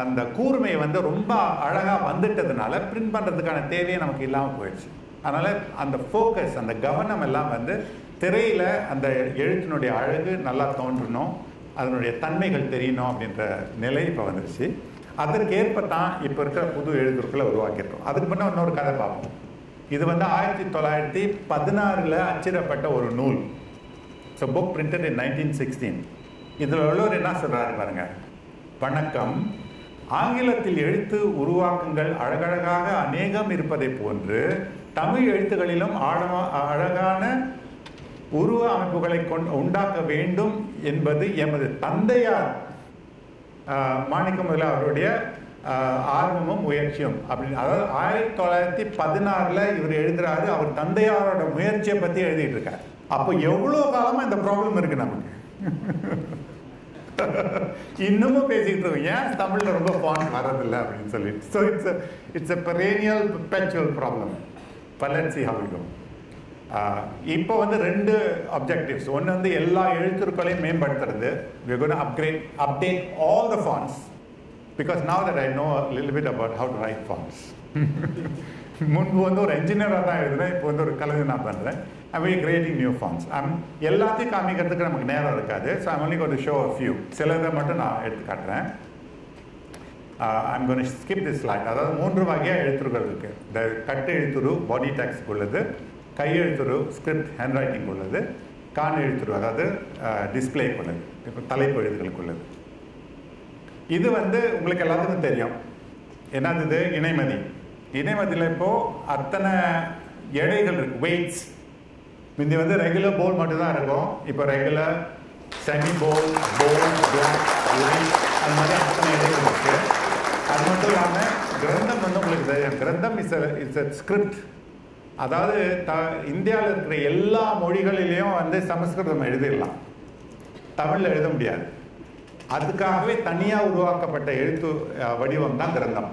Speaker 2: அந்த கூர்மை வந்து ரொம்ப அழகாக வந்துட்டதுனால பிரிண்ட் பண்ணுறதுக்கான தேவையே நமக்கு இல்லாமல் போயிடுச்சு. அதனால் அந்த ஃபோக்கஸ், அந்த கவனம் எல்லாம் வந்து திரையில் அந்த எழுத்தினுடைய அழகு நல்லா தோன்றணும், அதனுடைய தன்மைகள் தெரியணும் அப்படின்ற நிலை இப்போ வந்துருச்சு. அதற்கேற்ப தான் இப்போ இருக்கிற புது எழுத்துக்களை உருவாக்கியிருக்கோம். அதுக்கு முன்னே இன்னொரு கதை பார்ப்போம். இது வந்து 1916 அச்சிடப்பட்ட ஒரு நூல். ஸோ புக் பிரிண்டட் இன் 1916. இதில் உள்ளவர் என்ன சொல்கிறாரு பாருங்க. வணக்கம், ஆங்கிலத்தில் எழுத்து உருவாக்கங்கள் அழகழகாக அநேகம் இருப்பதை போன்று தமிழ் எழுத்துக்களிலும் அழகான உருவ அமைப்புகளை உண்டாக்க வேண்டும் என்பது எமது தந்தையார் மாணிக்க முதலியார் அவருடைய ஆர்வமும் முயற்சியும் அப்படின்னு. அதாவது 1916 இவர் எழுதுறாரு. அவர் தந்தையாரோட முயற்சியை பற்றி எழுதிட்டு இருக்காரு. அப்போ எவ்வளோ காலமா இந்த ப்ராப்ளம் இருக்கு நமக்கு. இன்னமும் பேசிக்கிட்டு இருக்கோம், ஏன் தமிழ்ல ரொம்ப ஃபாண்ட் வரதில்லை அப்படின்னு சொல்லிட்டு. So it's a perennial perpetual problem. But let's see how we go. இப்போ வந்து 2 objectives. ஒன்று வந்து எல்லா எழுத்துக்களையும் மேம்படுத்துறது. we're going to update all the fonts because now that I know a little bit about how to write fonts. முன்பு வந்து ஒரு என்ஜினியராக தான் எழுதுறேன், இப்போ வந்து ஒரு கலைஞர் நான் பண்ணுறேன். I'm creating new fonts. எல்லாத்தையும் காமிக்கிறதுக்கு நமக்கு நேரம் இருக்காது. So I'm only going to show a few. சிலதை மட்டும் நான் எடுத்து காட்டுறேன். I'm going to skip this slide. அதாவது 3 வகையாக எழுத்துருக்கள் இருக்குது. இந்த கட்டு எழுத்துரு பாடி டெக்ஸ்ட் உள்ளது, கையெழுத்துரு ஸ்கிரிப்ட் ஹேண்ட் ரைட்டிங் உள்ளது, காண எழுத்துரு அதாவது டிஸ்பிளேக்கு உள்ளது, இப்போ தலைப்பு எழுதுகளுக்கு உள்ளது. இது வந்து உங்களுக்கு எல்லாத்துக்கும் தெரியும். என்னது இது? இணைமதி. இணைமதியில் இப்போது அத்தனை எடைகள் இருக்குது, வெயிட்ஸ். முந்தி வந்து ரெகுலர் போல் மட்டும்தான் இருக்கும். இப்போ ரெகுலர், செமி போல், பிளாக், அது மாதிரி அத்தனை எடைகள் இருக்குது. அது மட்டும் இல்லாமல் கிரந்தம் வந்து உங்களுக்கு தெரியும். கிரந்தம் இட்ஸ் a ஸ்கிரிப்ட். அதாவது இந்தியாவில் இருக்கிற எல்லா மொழிகளிலையும் வந்து சமஸ்கிருதம் எழுதிடலாம், தமிழில் எழுத முடியாது. அதுக்காகவே தனியாக உருவாக்கப்பட்ட எழுத்து வடிவம் தான் கிரந்தம்.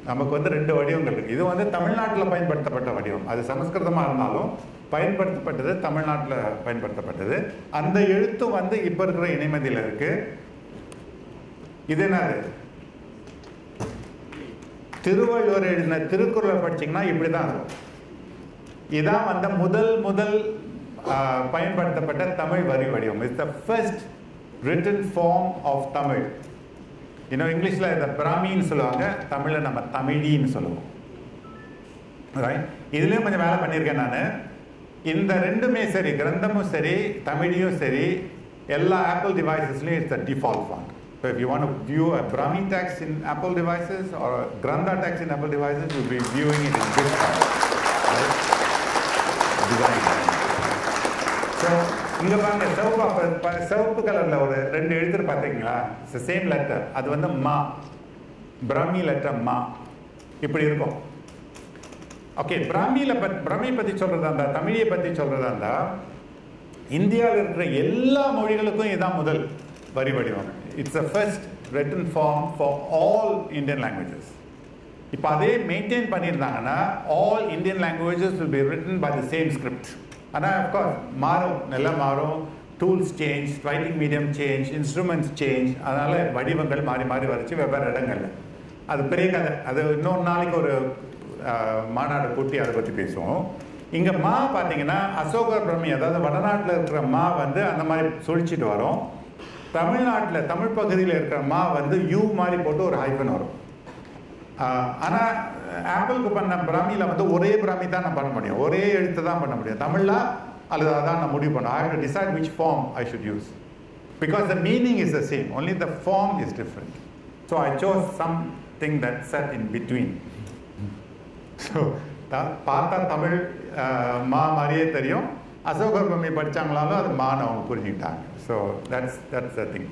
Speaker 2: நமக்கு வந்து 2 வடிவங்கள் இருக்குது. இது வந்து தமிழ்நாட்டில் பயன்படுத்தப்பட்ட வடிவம். அது சமஸ்கிருதமாக இருந்தாலும் பயன்படுத்தப்பட்டது தமிழ்நாட்டில் பயன்படுத்தப்பட்டது. அந்த எழுத்தும் வந்து இப்போ இருக்கிற இணைமதியில் இருக்குது. இது என்னது? திருவள்ளுவர் எழுதின திருக்குறளை படிச்சிங்கன்னா இப்படி தான் இருக்கும். இதான் வந்து முதல் பயன்படுத்தப்பட்ட தமிழ் வரி வடிவம். It's the first written form of Tamil. இன்னும் இங்கிலீஷில் இதை பிராமின்னு சொல்லுவாங்க, தமிழில் நம்ம தமிழின்னு சொல்லுவோம். ரைட்? இதுலேயும் கொஞ்சம் வேலை பண்ணியிருக்கேன் நான். இந்த 2மே சரி, கிரந்தமும் சரி தமிழையும் சரி, எல்லா ஆப்பிள் டிவைசஸ்லையும் it's the default font. So if you want to view a Brahmi text in Apple devices or a Grantha text in Apple devices, you'll be viewing it in this font. Right? Design. So, இங்கே பாருங்க, சிவப்பு கலரில் ஒரு 2 எழுத்து பார்த்தீங்களா? It's same letter. அது வந்து மா, பிராமி லெட்டர் மா, இப்படி இருக்கும். ஓகே, பிராமி பற்றி சொல்கிறதா இருந்தால், தமிழியை பற்றி சொல்கிறதா இருந்தால், இந்தியாவில் இருக்கிற எல்லா மொழிகளுக்கும் இதுதான் முதல் வரி வடிவம். It's a first written form for all Indian languages. இப்போ அதே மெயின்டைன் பண்ணியிருந்தாங்கன்னா all Indian languages will be written by the same script. ஆனால் அஃப்கோர்ஸ் மாறும், நல்லா மாறும். Tools change, writing medium change, instruments change. அதனால் வடிவங்கள் மாறி மாறி வரைச்சி வெவ்வேறு இடங்கள்ல. அது பெரிய கதை. அது இன்னொரு நாளைக்கு ஒரு மாநாடு கூட்டி அதை பற்றி பேசுவோம். இங்கே மா பார்த்தீங்கன்னா அசோகர் பிரமி, அதாவது வடநாட்டில் இருக்கிற மா வந்து அந்த மாதிரி சுழிச்சிட்டு வரும். தமிழ்நாட்டில் தமிழ் பகுதியில் இருக்கிற மா வந்து யூ மாதிரி போட்டு ஒரு ஹைஃபன் வரும். ஆனால் ஆப்பிளுக்கு பண்ண பிராமியில் வந்து ஒரே பிராமி தான் நான் பண்ண முடியும், ஒரே எழுத்து தான் பண்ண முடியும். தமிழில் அல்லது அதான் நான் முடிவு பண்ணேன். I have to decide which form I should use because the meaning is the same, only the form is different. So I chose something that sat in between. So பார்த்தா தமிழ் மா மாதிரியே தெரியும், அசோகர் பிரமி படித்தாங்களாலும் அது மான்னு அவங்க புரிஞ்சுக்கிட்டாங்க. So that's the thing.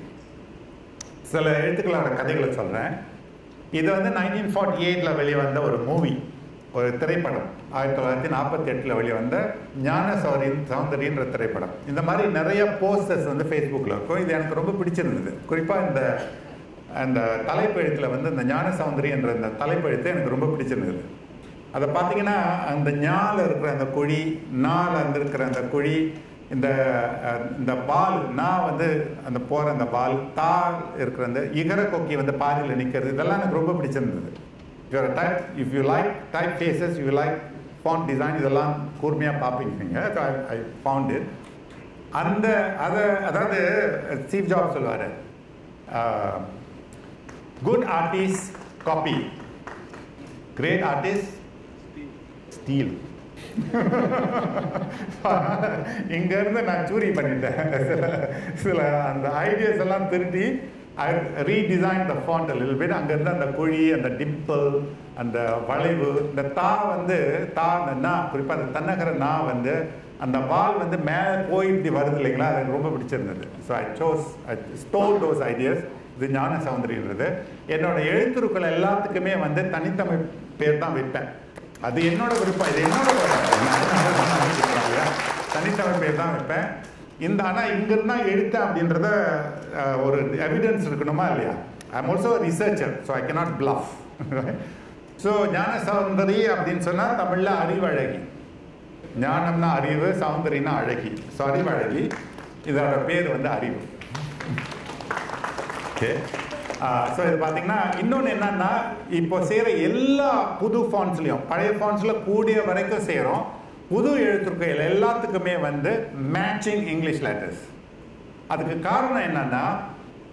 Speaker 2: சில எழுத்துக்களோட கதைகளை சொல்கிறேன். இது வந்து 1948 வெளிவந்த ஒரு மூவி, ஒரு திரைப்படம். 1948 வெளிவந்த ஞான சௌந்தரின்ற திரைப்படம். இந்த மாதிரி நிறைய போஸ்டர்ஸ் வந்து ஃபேஸ்புக்கில் இருக்கும். இது எனக்கு ரொம்ப பிடிச்சிருந்தது. குறிப்பாக அந்த தலைப்பு எழுத்தில் வந்து இந்த ஞான சௌந்தரி என்ற இந்த தலைப்பு எழுத்து எனக்கு ரொம்ப பிடிச்சிருந்தது. அதை பார்த்தீங்கன்னா அந்த ஞால இருக்கிற அந்த குழி, நாள் அந்த இருக்கிற அந்த குழி, இந்த பால் நான் வந்து அந்த போகிற அந்த பால், தாள் இருக்கிற அந்த இகர கொக்கி வந்து பாதியில் நிற்கிறது, இதெல்லாம் எனக்கு ரொம்ப பிடிச்சிருந்தது. If you like typefaces, you like font design, இதெல்லாம் கூர்மையாக பார்ப்பீங்க. I found it. அதாவது ஸ்டீவ் ஜாப்ஸ் சொல்லுவார், good artist copy, great artist steal. இங்கேருந்து நான் சூரி பண்ணிட்டேன். சில அந்த ஐடியாஸ் எல்லாம் திருட்டி I redesigned the font a little bit. அங்கேருந்து அந்த குழி, அந்த டிம்பிள், அந்த வளைவு, இந்த தா வந்து குறிப்பாக அந்த தன்னகர நான் வந்து அந்த பால் வந்து மேலே போய் இப்படி வருது இல்லைங்களா, அது எனக்கு ரொம்ப பிடிச்சிருந்தது. So I stole those ideas. இது ஞான சௌந்தரின்றது. என்னோட எழுத்துருக்கள் எல்லாத்துக்குமே வந்து தனித்தமிழ் பேர் தான் வைப்பேன். அது என்னோட விருப்பம், இது என்னோட தனித்தமிழ் பேர் தான் வைப்பேன். ஆனால் இங்கிருந்தா எழுத்தேன் அப்படின்றத ஒரு எவிடன்ஸ் இருக்கணுமா இல்லையா? I am also researcher, so I cannot bluff. So ஞான சௌந்தரி அப்படின்னு சொன்னால் தமிழில் அறிவழகி. ஞானம்னா அறிவு, சௌந்தரினா அழகி. ஸோ அறிவழகி, இதோட பேர் வந்து அறிவு. ஓகே. ஸோ இது பார்த்தீங்கன்னா இன்னொன்று என்னன்னா, இப்போ செய்கிற எல்லா புது ஃபாண்ட்ஸ்லையும், பழைய ஃபாண்ட்ஸில் கூடிய வரைக்கும் செய்கிறோம். புது எழுத்துக்கள் எல்லாத்துக்குமே வந்து மேட்சிங் இங்கிலீஷ் லெட்டர்ஸ். அதுக்கு காரணம் என்னன்னா,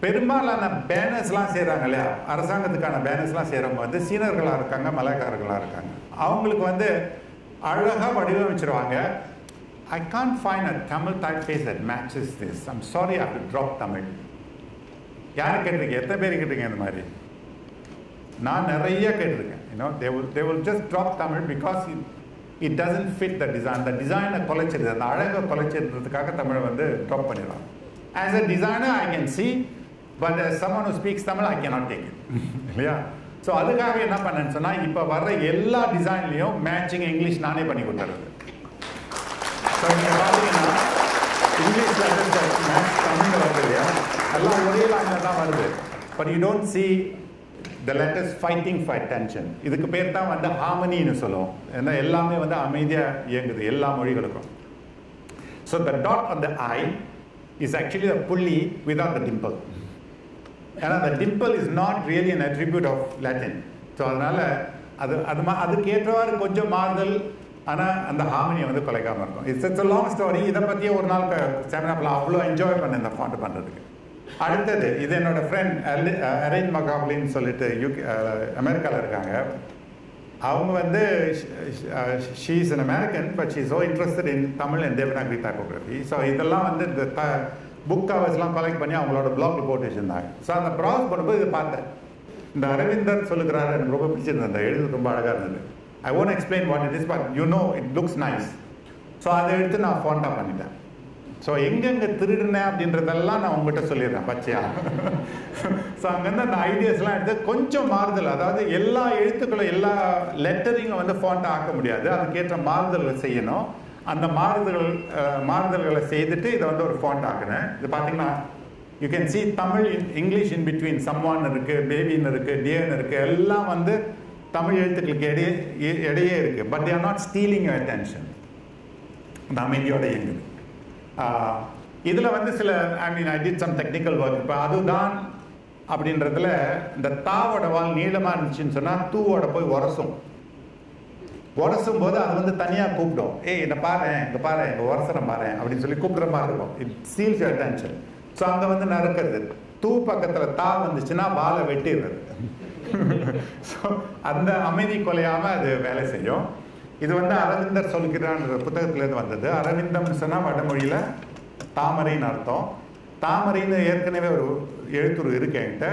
Speaker 2: பெரும்பாலான பேனர்ஸ்லாம் செய்கிறாங்க இல்லையா, அரசாங்கத்துக்கான பேனர்ஸ்லாம் செய்கிறவங்க வந்து சீனர்களாக இருக்காங்க, மலைக்காரர்களாக இருக்காங்க. அவங்களுக்கு வந்து அழகாக வடிவமைச்சிருவாங்க. I can't find a Tamil typeface that matches this. I'm sorry, I have to drop Tamil. யாரை கேட்டிருக்கீங்க? எத்தனை பேர் கேட்டிருக்கீங்க இந்த மாதிரி? நான் நிறைய கேட்டிருக்கேன். they will just drop Tamil because it doesn't fit the design. The design குலைச்சிருது, அந்த அழகை குலைச்சிருக்கிறதுக்காக தமிழை வந்து ட்ராப் பண்ணிடுவாங்க. As a designer I can see, but as someone who speaks Tamil I cannot take it. இல்லையா? ஸோ அதுக்காக என்ன பண்ணேன்னு சொன்னால், இப்போ வர்ற எல்லா டிசைன்லேயும் மேட்சிங் இங்கிலீஷ் நானே பண்ணி கொடுத்துறது. ஸோ நீங்கள் பார்த்தீங்கன்னா இங்கிலீஷ் லெட்டர்ஸ் மேட்ச் தமிழ் வருது இல்லையா, எல்லாம் ஒரே லைனில் தான் வருது. But you don't see the letters fighting for attention. இதுக்கு பேர் தான் வந்து ஹார்மனின்னு சொல்லுவோம். ஏன்னா எல்லாமே வந்து அமைதியாக இயங்குது எல்லா மொழிகளுக்கும். So the dot on the I is actually a புள்ளி without the dimple. ஏன்னா the dimple is not really an attribute of Latin. So அதனால் அதுக்கு ஏற்றவாறு கொஞ்சம் மாறுதல், ஆனால் அந்த ஹார்மனியை வந்து குலைக்காமல் இருக்கும். It's a long story. இதை பற்றியே ஒரு நாள் செமினாரில் அவ்வளோ என்ஜாய் பண்ணேன் இந்த ஃபாண்ட் பண்ணுறதுக்கு. அடுத்தது, இது என்னோட ஃப்ரெண்ட் அரேன் மகாப்லின்னு சொல்லிட்டு அமெரிக்காவில் இருக்காங்க. அவங்க வந்து she is an American, but she is so interested in Tamil and Devanagari typography. So இதெல்லாம் வந்து இந்த புக் கவர்ஸ்லாம் கலெக்ட் பண்ணி அவங்களோட பிளாக்ல போட்டு வச்சுருந்தாங்க. ஸோ அந்த ப்ராசஸ் பண்ணும்போது இதை பார்த்தேன். இந்த அரவிந்தர் சொல்லுகிறாரு, எனக்கு ரொம்ப பிடிச்சிருந்தது, அந்த எழுது ரொம்ப அழகாக இருந்தது. I won't explain what it is, but you know it looks nice. So அதை எடுத்து நான் ஃபாண்டாக பண்ணிட்டேன். ஸோ எங்கெங்கே திருடினேன் அப்படின்றதெல்லாம் நான் உங்கள்கிட்ட சொல்லிடுறேன் பச்சையா. ஸோ அங்கேருந்து அந்த ஐடியாஸ்லாம் எடுத்து கொஞ்சம் மாறுதல், அதாவது எல்லா எழுத்துக்களும் எல்லா லெட்டரிங்கும் வந்து ஃபாண்ட்டாக ஆக்க முடியாது, அதுக்கேற்ற மாறுதல் செய்யணும். அந்த மாறுதல்களை செய்துட்டு இதை வந்து ஒரு ஃபாண்ட் ஆக்குனேன். இது பார்த்தீங்கன்னா you can see Tamil English in between someone இருக்குது, பேபின்னு இருக்குது, டியர்னு இருக்குது, எல்லாம் வந்து தமிழ் எழுத்துக்களுக்கு இடையே இருக்குது. But they are not stealing your attention. அந்த அமைதியோட இயங்குது. இதில் வந்து சில I did some technical work. இப்போ அதுதான் அப்படின்றதுல இந்த தாவோட வால் நீளமாக இருந்துச்சுன்னு சொன்னால் தூவோட போய் உரசும் போது அது வந்து தனியாக கூப்பிடும். ஏய் என்னை பாரு, இங்கே பாரு, இங்கே உரசனம் பாரு அப்படின்னு சொல்லி கூப்பிட்ற மாதிரி இருக்கும். It Steeles your attention. So அங்கே வந்து நறுக்கிறது. தூ பக்கத்தில் தா வந்துச்சுன்னா வாலை வெட்டிடுறது. ஸோ அந்த அமைதி கொலையாமல் அது வேலை செய்யும். இது வந்து அரவிந்தர் சொல்கிறான்ற புத்தகத்திலேருந்து வந்தது. அரவிந்தம் சொன்னால் வடமொழியில் தாமரைன்னு அர்த்தம். தாமரைன்னு ஏற்கனவே ஒரு எழுத்துரு இருக்கு என்கிட்ட,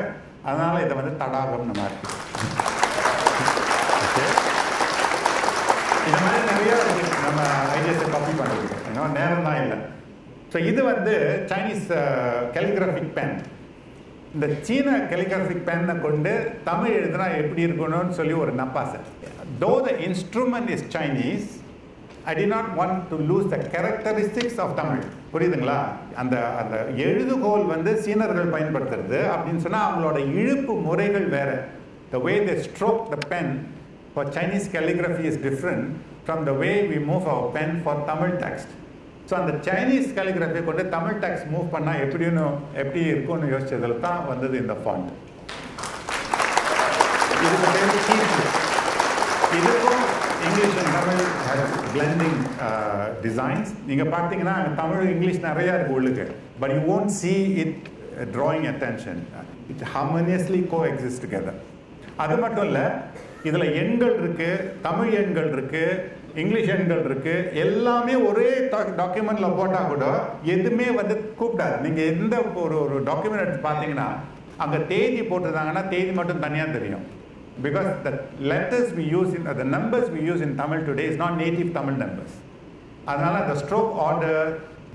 Speaker 2: அதனால் இதை வந்து தடாகம்னு மாற்றி. இந்த மாதிரி நிறையா நம்ம ஐடியாஸை காப்பி பண்ணிருக்கோம், நேரம் தான் இல்லை. ஸோ இது வந்து சைனீஸ் கலிகிராஃபிக் பென். இந்த சீன கலிகிராஃபிக் பென்னை கொண்டு தமிழ் எழுதுனா எப்படி இருக்கணும்னு சொல்லி ஒரு நப்பாசை. தோ த instrument is Chinese, I did not want to lose the characteristics of Tamil. புரியுதுங்களா? அந்த அந்த எழுதுகோல் வந்து சீனர்கள் பயன்படுத்துறது அப்படின்னு சொன்னால் அவங்களோட இழுப்பு முறைகள் வேற. The way they stroke the pen for Chinese calligraphy is different from the way we move our pen for Tamil text. So அந்த சைனீஸ் calligraphy கொண்டு தமிழ் டெக்ஸ்ட் மூவ் பண்ணால் எப்படி இருக்கும்னு யோசிச்சதில் தான் வந்தது இந்த ஃபாண்ட். இதுக்கு பேர் கீற்று. இதுக்கும் English and Tamil blending designs. நீங்கள் பார்த்தீங்கன்னா தமிழ் இங்கிலீஷ் நிறையா இருக்குது உள்ளுக்கு. But you won't see it drawing attention. It harmoniously coexist together. அது மட்டும் இல்லை, இதில் எண்கள் இருக்குது, தமிழ் எண்கள் இருக்குது, இங்கிலீஷ் எண்கள் இருக்குது. எல்லாமே ஒரே டாக்குமெண்ட்டில் போட்டால் கூட எதுவுமே வந்து கூப்பிடாது. நீங்கள் எந்த ஒரு டாக்குமெண்ட் எடுத்து பார்த்தீங்கன்னா அங்கே தேதி போட்டிருந்தாங்கன்னா தேதி மட்டும் தனியாக தெரியும். Because the letters we use the numbers we use in Tamil today is not native Tamil numbers. Adnala the stroke order,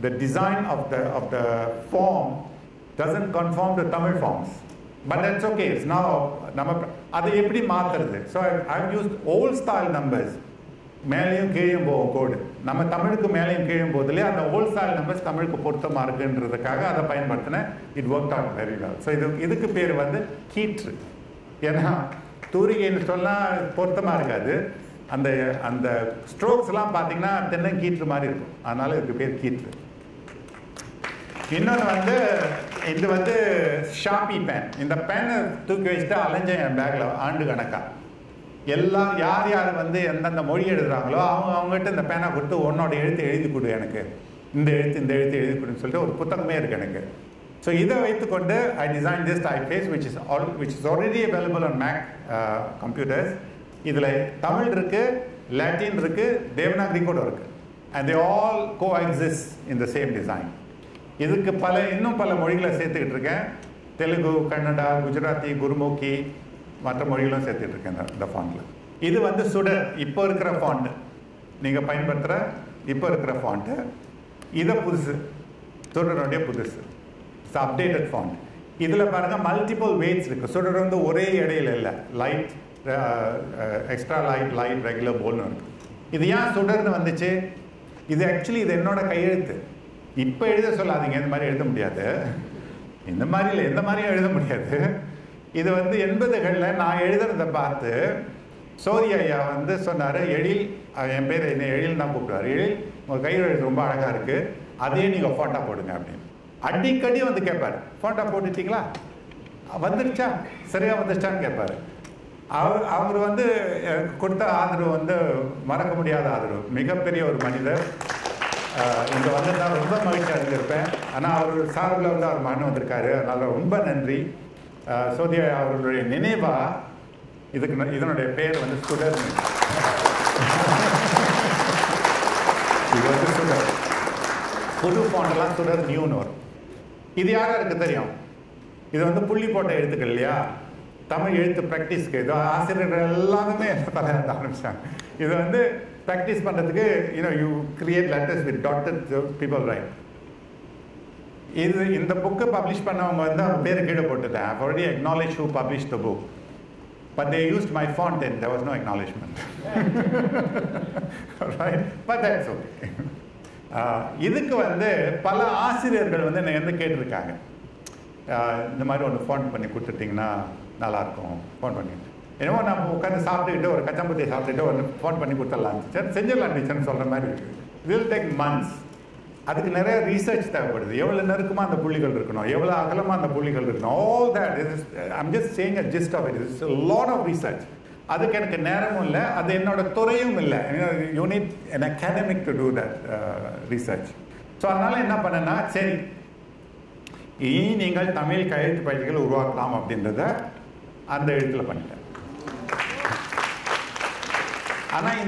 Speaker 2: the design of the form doesn't conform to Tamil forms. But that's okay. It's now adu eppadi maathradhu. So I've used old style numbers. மேலையும் கீழையும் போகும் கோடு. நம்ம தமிழுக்கு மேலையும் கீழையும் போதிலே அந்த volt style numbers தமிழுக்கு பொருத்தமாக இருக்குன்றதுக்காக அதை பயன்படுத்தினேன். It work out very well. So இதுக்கு பேர் வந்து கீற்று. ஏன்னா தூரிகைன்னு சொன்னால் பொருத்தமாக இருக்காது. அந்த அந்த ஸ்ட்ரோக்ஸ்லாம் பார்த்தீங்கன்னா தென்னங்கீற்று மாதிரி இருக்கும். அதனால் இதுக்கு பேர் கீற்று. இன்னொன்று வந்து இது வந்து ஷாப்பி பேன். இந்த பேனை தூக்கி வச்சுட்டு அலைஞ்சேன் என் பேக்கில் ஆண்டு கணக்காக. யார் வந்து எந்தெந்த மொழி எழுதுகிறாங்களோ அவங்ககிட்ட இந்த பேனை கொடுத்து உன்னோட எழுத்து எழுதி கொடு, எனக்கு இந்த எழுத்து எழுதி கொடுன்னு சொல்லிட்டு ஒரு புத்தகமே இருக்குது எனக்கு. ஸோ இதை வைத்துக்கொண்டு I designed this typeface which is already available on Mac computers. இதில் தமிழ் இருக்குது, லாட்டின் இருக்குது, தேவனாகிரி கூட இருக்குது. And they all coexist in the same design. இதுக்கு இன்னும் பல மொழிகளை சேர்த்துக்கிட்டு இருக்கேன். தெலுங்கு, கன்னடா, குஜராத்தி, குருமுகி, மற்ற மொழிகளும் சேர்த்துட்டு இருக்கேன் இந்த ஃபாண்ட்டில். இது வந்து சுடர் இப்போ இருக்கிற ஃபாண்ட்டு, நீங்கள் பயன்படுத்துகிற இப்போ இருக்கிற ஃபாண்ட்டு. இதை புதுசு, சுடருடைய புதுசு, இட்ஸ் அப்டேட்டட் ஃபாண்ட். இதில் பாருங்கள் மல்டிபிள் வெயிட்ஸ் இருக்குது. சுடர் வந்து ஒரே இடையில இல்லை, லைட், எக்ஸ்ட்ரா லைட், ரெகுலர் போல்னு இருக்குது. இது ஏன் சுடர்னு வந்துச்சு? இது ஆக்சுவலி இது என்னோட கையெழுத்து. இப்போ எழுத சொல்லாதீங்க, இந்த மாதிரி எழுத முடியாது. இந்த மாதிரி இல்லை, எந்த மாதிரியும் எழுத முடியாது. இது வந்து 80களில் நான் எழுதுறதை பார்த்து சோதி ஐயா வந்து சொன்னார், எழில், என் பேர் என்ன எழில் தான் கூப்பிடுவார், எழில் உங்கள் கையெழுத்து ரொம்ப அழகாக இருக்குது, அதே நீங்கள் ஃபோட்டோ போடுங்க அப்படின்னு அடிக்கடி வந்து கேட்பார். ஃபோட்டோ போட்டுட்டிங்களா, வந்துருச்சா, சரியாக வந்துருச்சான்னு கேட்பார். அவர் வந்து கொடுத்த ஆதரவு வந்து மறக்க முடியாத ஆதரவு. மிகப்பெரிய ஒரு மனிதர். இங்கே வந்து நான் ரொம்ப மகிழ்ச்சி அடைஞ்சிருப்பேன். ஆனால் அவர் சார்பில் வந்து அவர் மகன் வந்திருக்காரு, அதனால் ரொம்ப நன்றி. சோதி அவர்களுடைய நினைவா இதனுடைய பேர் வந்து சுடர். இது வந்து சுடர். புது ஃபாண்டெல்லாம் சுடர் நியூன்னு வரும். இது யாருக்கு தெரியும்? இது வந்து புள்ளி போட்ட எழுத்துக்கள் இல்லையா, தமிழ் எழுத்து ப்ராக்டிஸ்க்கு. இது ஆசிரியர்கள் எல்லாருமே தலை ஆரம்பிச்சாங்க. இது வந்து ப்ராக்டிஸ் பண்ணுறதுக்கு you create letters with dotted people right. இந்த புக்கை பப்ளிஷ் பண்ணவங்க வந்து அவங்க பேர் கீழே போட்டுட்டேன். I've already acknowledged who published the book. But they used my font and there was no acknowledgement. Right? But that's okay. இதுக்கு வந்து பல ஆசிரியர்கள் வந்து என்னை வந்து கேட்டிருக்காங்க, இந்த மாதிரி ஒன்று ஃபோன் பண்ணி கொடுத்துட்டிங்கன்னா நல்லாயிருக்கும், ஃபோன் பண்ணி என்னவோ நம்ம உட்காந்து சாப்பிட்டுக்கிட்டு ஒரு கச்சம்பத்தியை சாப்பிட்டுட்டு ஒரு ஃபோன் பண்ணி கொடுத்துடலாம் டீச்சர், செஞ்சிடலாம் டீச்சர்னு சொல்கிற மாதிரி இருக்குது. Will take months. அதுக்கு நிறைய ரீசர்ச் தேவைப்படுது. எவ்வளோ நெருக்கமாக அந்த புள்ளிகள் இருக்கணும், எவ்வளோ அகலமாக அந்த புள்ளிகள் இருக்கணும், all that is I'm just saying a gist of it. It's lot of research. அதுக்கு எனக்கு நேரமும் இல்லை, அது என்னோட துறையும் இல்லை. You need an academic to do that research. So அதனால் என்ன பண்ணேன்னா, சரி இனி நீங்கள் தமிழ் கையெழுத்து பயிற்சிகள் உருவாக்கலாம் அப்படின்றத அந்த எழுத்தில் பண்ணிட்டேன். ஆனால்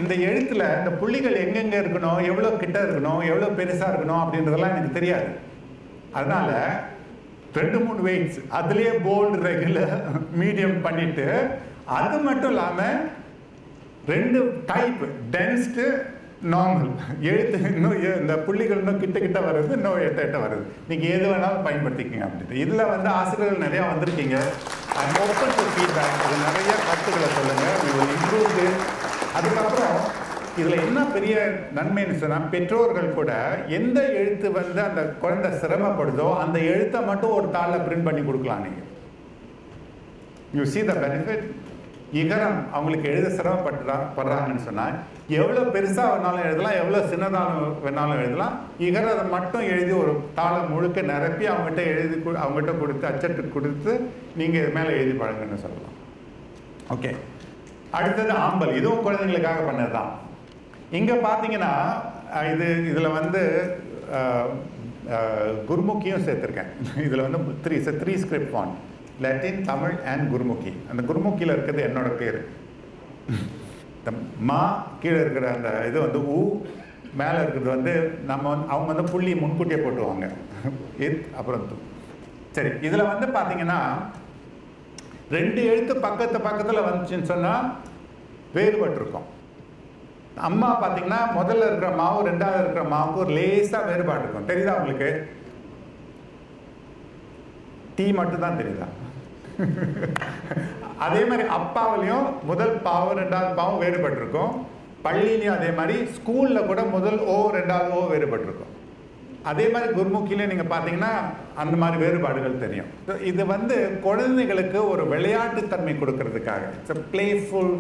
Speaker 2: இந்த எழுத்தில் இந்த புள்ளிகள் எங்கெங்கே இருக்கணும், எவ்வளோ கிட்ட இருக்கணும், எவ்வளோ பெருசாக இருக்கணும் அப்படின்றதெல்லாம் எனக்கு தெரியாது. அதனால் 2-3 வெயிட்ஸ் அதுலேயே போல்டு, ரெகுலர், மீடியம் பண்ணிவிட்டு, அது மட்டும் இல்லாமல் 2 டைப், டென்ஸ்டு, நார்மல் எழுத்து. இன்னும் இந்த புள்ளிகள் இன்னும் கிட்ட வருது, இன்னும் எட்ட வருது. நீங்கள் எது வேணாலும் பயன்படுத்திக்கங்க அப்படின்ட்டு. இதில் வந்து ஆசிரியர்கள் நிறையா வந்திருக்கீங்க. I'm open to feedback. இது நிறைய கருத்துக்களை சொல்லுங்கள், இம்ப்ரூவ். அதுக்கப்புறம் இதில் என்ன பெரிய நன்மைன்னு சொன்னால், பெற்றோர்கள் கூட எந்த எழுத்து வந்து அந்த குழந்தை சிரமப்படுதோ அந்த எழுத்தை மட்டும் ஒரு தாளில் பிரிண்ட் பண்ணி கொடுக்கலாம். நீங்கள் யூ see the benefit. இகரம் அவங்களுக்கு எழுத சிரமப்படுறாங்கன்னு சொன்னால், எவ்வளோ பெருசாக வேணாலும் எழுதலாம், எவ்வளோ சின்னதாக வேணாலும் எழுதலாம். இகரத்தை மட்டும் எழுதி ஒரு தாளை முழுக்க நிரப்பி அவங்ககிட்ட கொடுத்து அச்சட்டு கொடுத்து நீங்கள் இது மேலே எழுதி பழங்கன்னு சொல்லலாம். ஓகே, அடுத்தது ஆம்பல். இதுவும் குழந்தைங்களுக்காக பண்ணது தான். இங்கே பார்த்தீங்கன்னா இதில் வந்து குர்முக்கியும் சேர்த்துருக்கேன். இதில் வந்து 3 script font, Latin, Tamil and Gurmukhi. அந்த குர்முக்கியில் இருக்கிறது என்னோட பேர். மா கீழே இருக்கிற அந்த இது வந்து ஊ, மேலே இருக்கிறது வந்து அவங்க வந்து புள்ளி முன்கூட்டியே போட்டுவாங்க, அப்புறம் சரி. இதில் வந்து பார்த்தீங்கன்னா 2 எழுத்து பக்கத்தில் வந்துச்சுன்னு சொன்னால் வேறுபட்டிருக்கும். அம்மா பார்த்தீங்கன்னா முதல்ல இருக்கிற மாவு 2வது இருக்கிற மாவுக்கு ஒரு லேசாக வேறுபாடு இருக்கும். தெரியுதா உங்களுக்கு? டீ மட்டும்தான் தெரியுதா? அதே மாதிரி அப்பாவிலையும் முதல் பாவும் 2வது பாவும் வேறுபட்டிருக்கும். பள்ளியிலையும் அதே மாதிரி, ஸ்கூலில் கூட முதல் ஓ 2வது ஓ வேறுபட்டிருக்கும். அதே மாதிரி குர்முக்கிலையும் நீங்கள் பார்த்தீங்கன்னா அந்த மாதிரி வேறுபாடுகள் தெரியும். இது வந்து குழந்தைகளுக்கு ஒரு விளையாட்டுத்தன்மை கொடுக்கறதுக்காக, it's a playful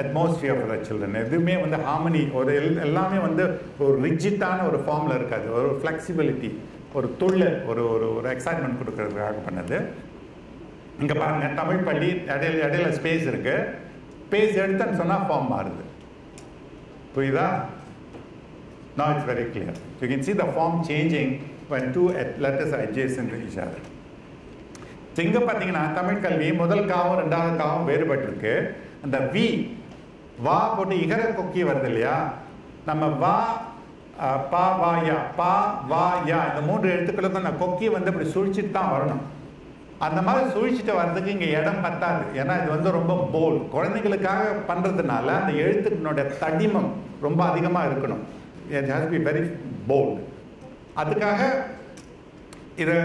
Speaker 2: atmosphere for the children. எதுவுமே வந்து ஹார்மனி, ஒரு எல்லாமே வந்து ஒரு ரிஜிட்டான ஒரு ஃபார்மில் இருக்காது. ஒரு ஃப்ளெக்சிபிலிட்டி, ஒரு துள்ளல், ஒரு எக்ஸைட்மெண்ட் கொடுக்கறதுக்காக பண்ணது. இங்கே பாருங்கள், தமிழ் பள்ளி இடையில ஸ்பேஸ் இருக்குது. ஸ்பேஸ் எடுத்தேன்னு சொன்னால் ஃபார்ம் மாறுது. புரியுதா? Now it's very clear. You can see the form changing when 2 letters are adjacent to each other. இங்கே பார்த்தீங்கன்னா தமிழ் கல்வி முதல் காவும் 2வது காவும் வேறுபட்டிருக்கு. அந்த வி, வா போட்டு இகர கொக்கி வருது இல்லையா? நம்ம வா, பா, வா, யா, பா, வா, யா, இந்த 3 எழுத்துக்களுக்கும் அந்த கொக்கி வந்து இப்படி சுழிச்சிட்டு தான் வரணும். அந்த மாதிரி சுழிச்சிட்டு வர்றதுக்கு இங்கே இடம் பத்தாது. ஏன்னா இது வந்து ரொம்ப போல்ட். குழந்தைகளுக்காக பண்ணுறதுனால அந்த எழுத்துக்களோட தடிமம் ரொம்ப அதிகமாக இருக்கணும். It has to be very bold. அதுக்காக இதை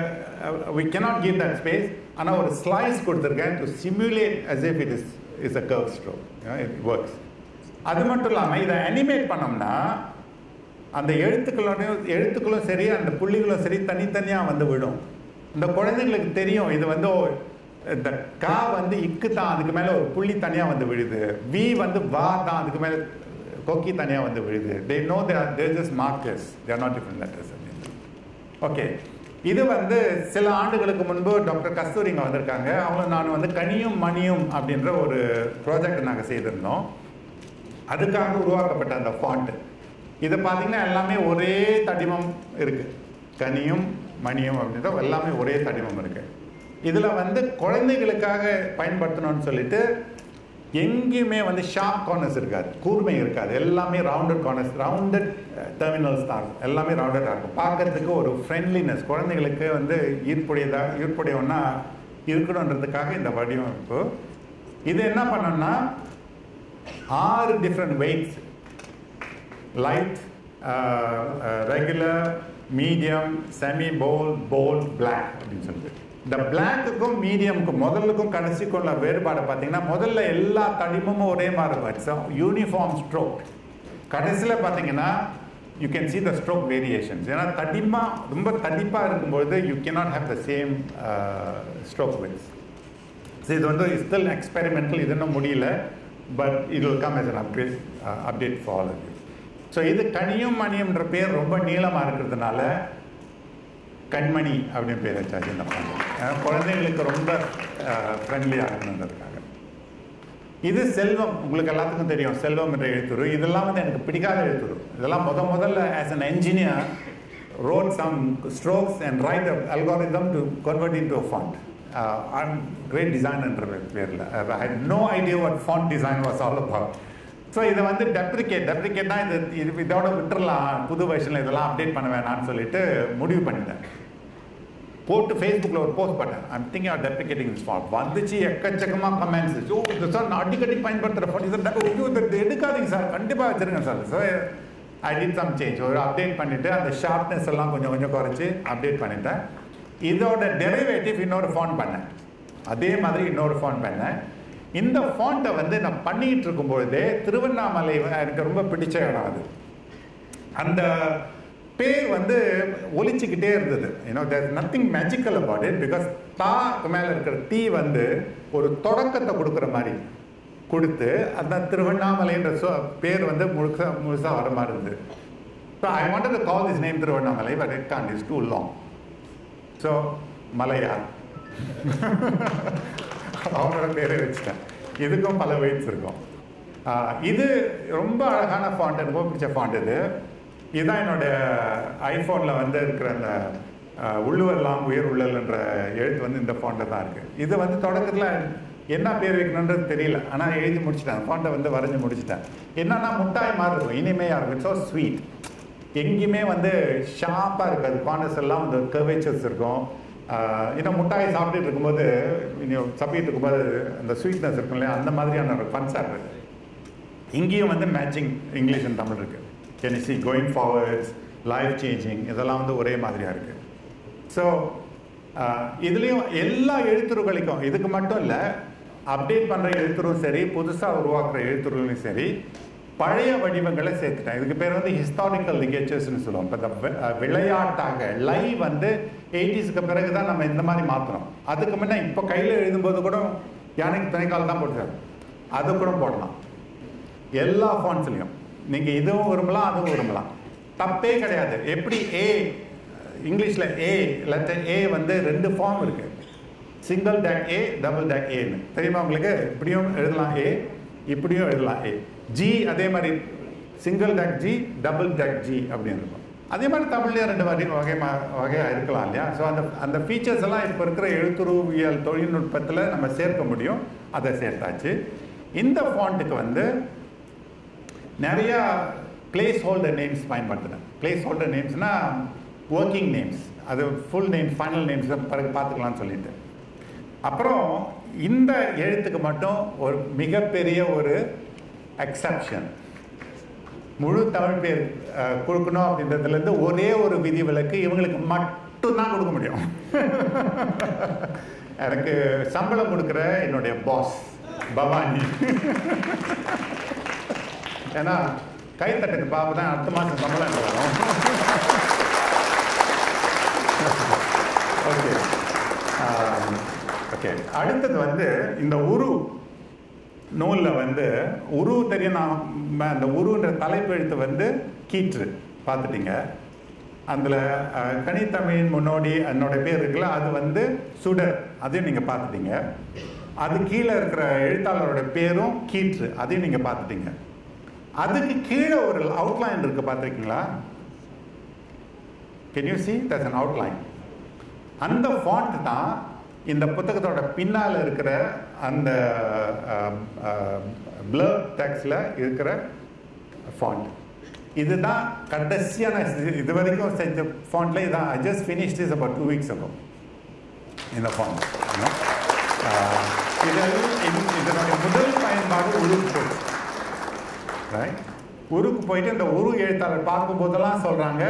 Speaker 2: we cannot give that space. ஆனால் ஒரு ஸ்லைஸ் கொடுத்துருக்கேன் to simulate as if it is a curve stroke. It works. அது மட்டும் இல்லாமல் இதை அனிமேட் பண்ணோம்னா அந்த எழுத்துக்களும் சரி, அந்த புள்ளிகளும் சரி தனித்தனியாக வந்து விடும். இந்த குழந்தைங்களுக்கு தெரியும் இது வந்து இந்த கா வந்து இக்கு தான், அதுக்கு மேலே ஒரு புள்ளி தனியாக வந்து விழுது. வி வந்து வா தான், அதுக்கு மேலே கொக்கி தனியாக வந்து விழுது. They know they're just markers. They are not different letters. Okay, இது வந்து சில ஆண்டுகளுக்கு முன்பு டாக்டர் கஸ்தூரி இங்கே வந்திருக்காங்க. அவங்க நான் வந்து கனியும் மணியும் அப்படின்ற ஒரு ப்ராஜெக்ட் நாங்கள் செய்திருந்தோம். அதுக்காக உருவாக்கப்பட்ட அந்த ஃபாண்ட்டு இதை பார்த்தீங்கன்னா எல்லாமே ஒரே தடிமம் இருக்குது. கனியும் மணியும் அப்படின்ற எல்லாமே ஒரே தடிமம் இருக்குது. இதில் வந்து குழந்தைகளுக்காக பயன்படுத்தணும்னு சொல்லிட்டு எங்கேயுமே வந்து ஷார்ப் கார்னர்ஸ் இருக்காது, கூர்மை இருக்காது. எல்லாமே ரவுண்டட் கார்னர்ஸ், ரவுண்டட் டெர்மினல்ஸ் தான் இருக்கும். எல்லாமே ரவுண்டடாக இருக்கும். பார்க்கறதுக்கு ஒரு ஃப்ரெண்ட்லினஸ், குழந்தைகளுக்கு வந்து ஈர்ப்புடையவன்னா இருக்கணுன்றதுக்காக இந்த வடிவமைப்பு. இது என்ன பண்ணோம்னா 6 different weights, light, regular, medium, semi bold, bold, black அப்படின்னு சொல்லிட்டு இந்த பிளாக்குக்கும் மீடியமுக்கும் முதலுக்கும் கடைசிக்கும் உள்ள வேறுபாடு பார்த்தீங்கன்னா முதல்ல எல்லா தடிமமும் ஒரே மாதிரி இருக்கும். It's uniform stroke. கடைசியில் பார்த்தீங்கன்னா you can see the stroke variations. ஏன்னா ரொம்ப தடிப்பாக இருக்கும்பொழுது you cannot have the same stroke widths. So இது வந்து ஸ்டில் எக்ஸ்பெரிமெண்டல், இது இன்னும் முடியல. But it will come as an update for all of you. So இது கனியும் மணியம்ன்ற பேர் ரொம்ப நீளமாக இருக்கிறதுனால கண்மணி அப்படின்னு பேர் வச்சாச்சு இந்த பாட்டு. குழந்தைங்களுக்கு ரொம்ப ஃப்ரெண்ட்லியாக இருக்கணுன்றதுக்காக. இது செல்வம், உங்களுக்கு எல்லாத்துக்கும் தெரியும் செல்வம் என்ற எழுத்துரு. இதெல்லாம் வந்து எனக்கு பிடிக்காத எழுத்துரு. இதெல்லாம் முதல்ல as an engineer wrote some strokes and write an algorithm to convert into a font. I'm great designer என்ற பேரில். I had no idea what font design was all about. So இதை வந்து டெப்ரிகேட்னா இது இதோட விட்டுறலாம், புது வருஷனில் இதெல்லாம் அப்டேட் பண்ண வேணான்னு சொல்லிட்டு முடிவு பண்ணிட்டேன். போட்டு ஃபேஸ்புக்கில் ஒரு போஸ்ட் பண்ணேன். I'm thinking or deprecating this font. வந்துச்சு எக்கச்சக்கமாக கமெண்ட்ஸ். ஸோ இது சார் நான் அடிக்கடி பயன்படுத்துகிற ஃபாண்ட், இது எடுக்காதீங்க சார், கண்டிப்பாக வச்சுருங்க sir. So I did some change. ஒரு அப்டேட் பண்ணிவிட்டு அந்த ஷார்ப்னஸ் எல்லாம் கொஞ்சம் குறைச்சி அப்டேட் பண்ணிட்டேன். இதோட டெரிவேட்டிவ் இன்னொரு ஃபாண்ட் பண்ணேன். அதே மாதிரி இன்னொரு ஃபாண்ட் பண்ணேன். இந்த ஃபாண்ட்டை வந்து நான் பண்ணிகிட்டு இருக்கும்பொழுதே திருவண்ணாமலை எனக்கு ரொம்ப பிடிச்ச இடம் அது. அந்த பேர் வந்து ஒலிச்சுக்கிட்டே இருந்தது. There is nothing magical about it. Because தாக்கு மேலே இருக்கிற தீ வந்து ஒரு தொடக்கத்தை கொடுக்குற மாதிரி கொடுத்து அந்த திருவண்ணாமலைன்ற பேர் வந்து முழுசாக வர மாதிரி இருந்தது. So I wanted to call this name Tiruvannamalai, but it can't, is too long. So மலையா அவங்களோட பேரை வச்சுட்டேன். இதுக்கும் பல வெயிட்ஸ் இருக்கும். இது ரொம்ப அழகான ஃபாண்ட், எனக்கு ரொம்ப பிடிச்ச ஃபாண்ட் இது. இதுதான் என்னுடைய ஐஃபோனில் வந்து இருக்கிற அந்த உள்ளுவெல்லாம் உயர் உள்ளல்ன்ற எழுத்து வந்து இந்த ஃபாண்ட்டில் தான் இருக்குது. இது வந்து தொடக்கத்தில் என்ன பேர் வைக்கணுன்றது தெரியல, ஆனால் எழுதி முடிச்சிட்டேன். ஃபாண்ட்டை வந்து வரைஞ்சி முடிச்சிட்டேன். என்னன்னா முட்டாய் மாதிரி இருக்கும், இனிமையாக இருக்கும். ஸோ ஸ்வீட், எங்கேயுமே வந்து ஷார்ப்பாக இருக்காது. கார்னர்ஸ் எல்லாம் வந்து கர்வேச்சர்ஸ் இருக்கும். இன்னும் முட்டாயை சாப்பிட்டுட்டு இருக்கும்போது சப்பிட்டு இருக்கும்போது அந்த ஸ்வீட்னஸ் இருக்கும் இல்லையா, அந்த மாதிரியான ஒரு கான்செப்ட் இருக்குது. இங்கேயும் வந்து மேட்சிங் இங்கிலீஷ் அண்ட் தமிழ் இருக்குது. Can you see going forwards, life changing, இதெல்லாம் வந்து ஒரே மாதிரியாக இருக்குது. ஸோ இதுலேயும் எல்லா எழுத்துருகளுக்கும், இதுக்கு மட்டும் இல்லை, அப்டேட் பண்ணுற எழுத்துரும் சரி, புதுசாக உருவாக்குற எழுத்துருளையும் சரி, பழைய வடிவங்களை சேர்த்துட்டேன். இதுக்கு பேர் வந்து ஹிஸ்டாரிக்கல் லிகேச்சர்ஸ்னு சொல்லுவோம். இப்போ இந்த விளையாட்டாக லைவ் வந்து 80s பிறகு தான் நம்ம இந்த மாதிரி மாற்றணும். அதுக்கு முன்னே இப்போ கையில் எழுதும்போது கூட யானைக்கு துணைக்கால் தான் போட்டுருக்காரு, அது கூட போடலாம். எல்லா ஃபாண்ட்ஸ்லையும் நீங்கள் இதுவும் விரும்பலாம், அதுவும் விரும்பலாம், தப்பே கிடையாது. எப்படி ஏ இங்கிலீஷில் லெட்டர் ஏ வந்து 2 ஃபார்ம் இருக்குது. Single take a, double take ஏன்னு தெரியுமா உங்களுக்கு? இப்படியும் எழுதலாம் ஏ, இப்படியும் எழுதலாம் ஏ. ஜி அதே மாதிரி single take G, double take G அப்படின்னு இருக்கும். அதே மாதிரி தமிழ்லேயே 2 வகையாக இருக்கலாம் இல்லையா? ஸோ அந்த ஃபீச்சர்ஸ் எல்லாம் இப்போ இருக்கிற எழுத்துருவியல் தொழில்நுட்பத்தில் நம்ம சேர்க்க முடியும். அதை சேர்த்தாச்சு. இந்த ஃபாண்ட்டுக்கு வந்து நிறையா பிளேஸ் ஹோல்டர் நேம்ஸ் பயன்படுத்தினேன். பிளேஸ் ஹோல்டர் நேம்ஸ்னால் ஒர்க்கிங் நேம்ஸ், அது ஃபுல் நேம்ஸ், ஃபைனல் நேம்ஸ் பிறகு பார்த்துக்கலாம்னு சொல்லிட்டு. அப்புறம் இந்த எழுத்துக்கு மட்டும் ஒரு மிகப்பெரிய ஒரு எக்ஸப்ஷன். முழு தமிழ் பேர் கொடுக்கணும் அப்படின்றதுலேருந்து ஒரே ஒரு விதிவிலக்கு, இவங்களுக்கு மட்டும்தான் கொடுக்க முடியும். எனக்கு சம்பளம் கொடுக்குற என்னுடைய பாஸ் பவானி. ஏன்னா கைத்தட்டுக்கு பாப்பா தான் அடுத்த மாதம் சம்பளம் வரும். Okay okay. அடுத்தது வந்து இந்த உரு நூலில் வந்து உரு தெரியும். நான் அந்த உருன்ற தலைப்பெழுத்து வந்து கீற்று பார்த்துட்டீங்க. அதில் கனித்தமிழின் முன்னோடி என்னோட பேர் இருக்குல்ல, அது வந்து சுடர், அதையும் நீங்கள் பார்த்துட்டீங்க. அது கீழே இருக்கிற எழுத்தாளரோட பேரும் கீற்று, அதையும் நீங்கள் பார்த்துட்டீங்க. அதுக்கு கீழே ஒரு அவுட்லைன் இருக்குது, பார்த்துருக்கீங்களா? Can you see? That's an outline. அந்த ஃபாண்ட் தான் இந்த புத்தகத்தோட பின்னால் இருக்கிற அந்த blur டெக்ஸ்டில் இருக்கிற ஃபாண்ட். இதுதான் கடைசியான இது வரைக்கும் செஞ்ச ஃபாண்ட்ல இதான். I just finished this about 2 weeks ago. இந்த ஃபாண்ட் இதனுடைய முதல் பயன்பாடு உருவ போச்சு, ரைட்? ஊருக்கு போயிட்டு இந்த உரு எழுத்தாளர் பார்க்கும்போதெல்லாம் சொல்கிறாங்க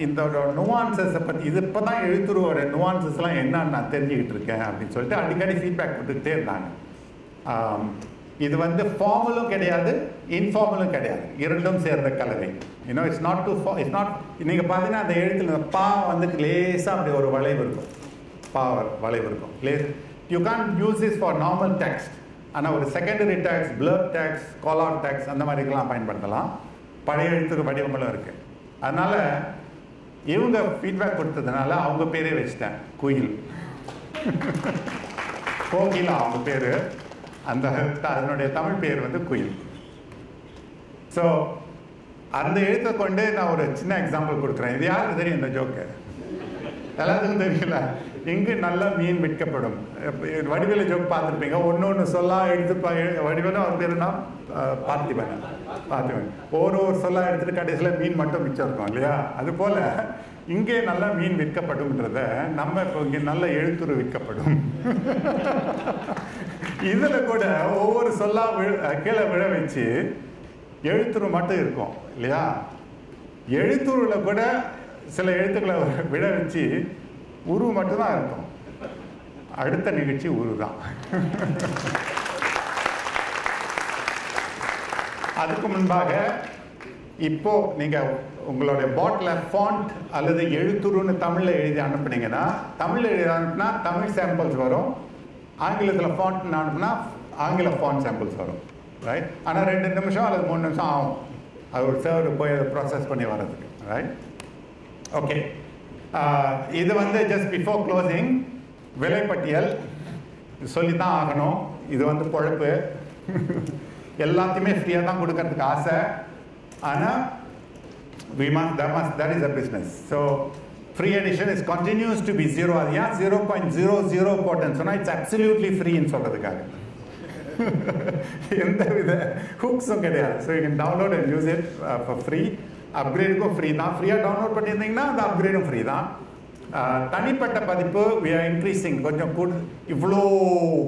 Speaker 2: இந்த நுவான்சஸை பற்றி இது இப்போ தான் எழுத்துருவோட நுவான்சஸ்லாம் என்னன்னு நான் தெரிஞ்சுக்கிட்டு இருக்கேன் அப்படின்னு சொல்லிட்டு அடிக்கடி ஃபீட்பேக் கொடுத்துக்கிட்டே இருந்தாங்க. இது வந்து ஃபார்மலும் கிடையாது, இன்ஃபார்மலும் கிடையாது, இரண்டும் சேர்ந்த கலவை. It's not it's not. நீங்கள் பார்த்தீங்கன்னா அந்த எழுத்தில் பா வந்து லேசாக அப்படி ஒரு வளைவு இருக்கும், வளைவு இருக்கும் லேஸ். You can use this for normal text. ஆனால் ஒரு secondary text, blur text, colour text அந்த மாதிரிக்கெல்லாம் பயன்படுத்தலாம். பழைய எழுத்துக்கு வடிவங்களும் இருக்குது. அதனால் இவங்க ஃபீட்பேக் கொடுத்ததுனால அவங்க பேரே வச்சுட்டேன், குயில். கோகிலா அவங்க பேர், அதனுடைய தமிழ் பேர் வந்து குயில். ஸோ அந்த எழுத்தை கொண்டு நான் ஒரு சின்ன எக்ஸாம்பிள் கொடுக்குறேன். இது யாருக்கு தெரியும் இந்த ஜோக்கு? எல்லாத்துக்கும் தெரியல. இங்கு நல்ல மீன் விற்கப்படும். வடிவேல ஜோக் பார்த்துருப்பீங்க. ஒன்று சொல்லா எடுத்து வடிவேல அவர் பேருனா பார்த்திபன். ஒரு சொல்லா எடுத்துட்டு கடைசியில் மீன் மட்டும் மிச்சம் இருக்கும் இல்லையா? அது போல இங்கே நல்ல மீன் விற்கப்படும்ன்றத நம்ம இப்போ இங்கே நல்ல எழுத்துரு விற்கப்படும். இதில் கூட ஒவ்வொரு சொல்லா கீழே விழ வச்சு எழுத்துரு மட்டும் இருக்கும் இல்லையா? எழுத்துருவில் கூட சில எழுத்துக்களை விழ வச்சு உரு மட்டும்தான் இருக்கும். அடுத்த நிகழ்ச்சி உரு தான். அதுக்கு முன்பாக இப்போ நீங்கள் உங்களுடைய பாட்டில் ஃபாண்ட் அல்லது எழுத்துருன்னு தமிழில் எழுதி அனுப்புனீங்கன்னா, தமிழில் எழுதி அனுப்புனா தமிழ் சாம்பிள்ஸ் வரும், ஆங்கிலத்தில் ஃபாண்ட்னு அனுப்புனா ஆங்கில ஃபாண்ட் சாம்பிள்ஸ் வரும், ரைட்? ஆனால் 2 நிமிஷம் அல்லது 3 நிமிஷம் ஆகும் அது ஒரு சர்வர் போய் அதை ப்ராசஸ் பண்ணி வர்றதுக்கு, ரைட்? ஓகே, இது வந்து ஜஸ்ட் பிஃபோர் க்ளோசிங் விலைப்பட்டியல் சொல்லி தான் ஆகணும். இது வந்து பொழப்பு. எல்லாத்தையுமே ஃப்ரீயாக தான் கொடுக்கறதுக்கு ஆசை. ஆனால் that is a business. So free edition is continues to be 0. அது ஏன் 0.00 போட்டேன்னு சொன்னால் இட்ஸ் அப்சல்யூட்லி ஃப்ரீன்னு சொல்கிறதுக்காக. எந்த வித ஹூக்ஸும் கிடையாது. So you can download and use it for free. அப்கிரேடுக்கும் ஃப்ரீ தான். ஃப்ரீயாக டவுன்லோட் பண்ணியிருந்தீங்கன்னா அந்த அப்கிரேடும் ஃப்ரீ தான். தனிப்பட்ட பதிப்பு we are increasing. கொஞ்சம் இவ்வளோ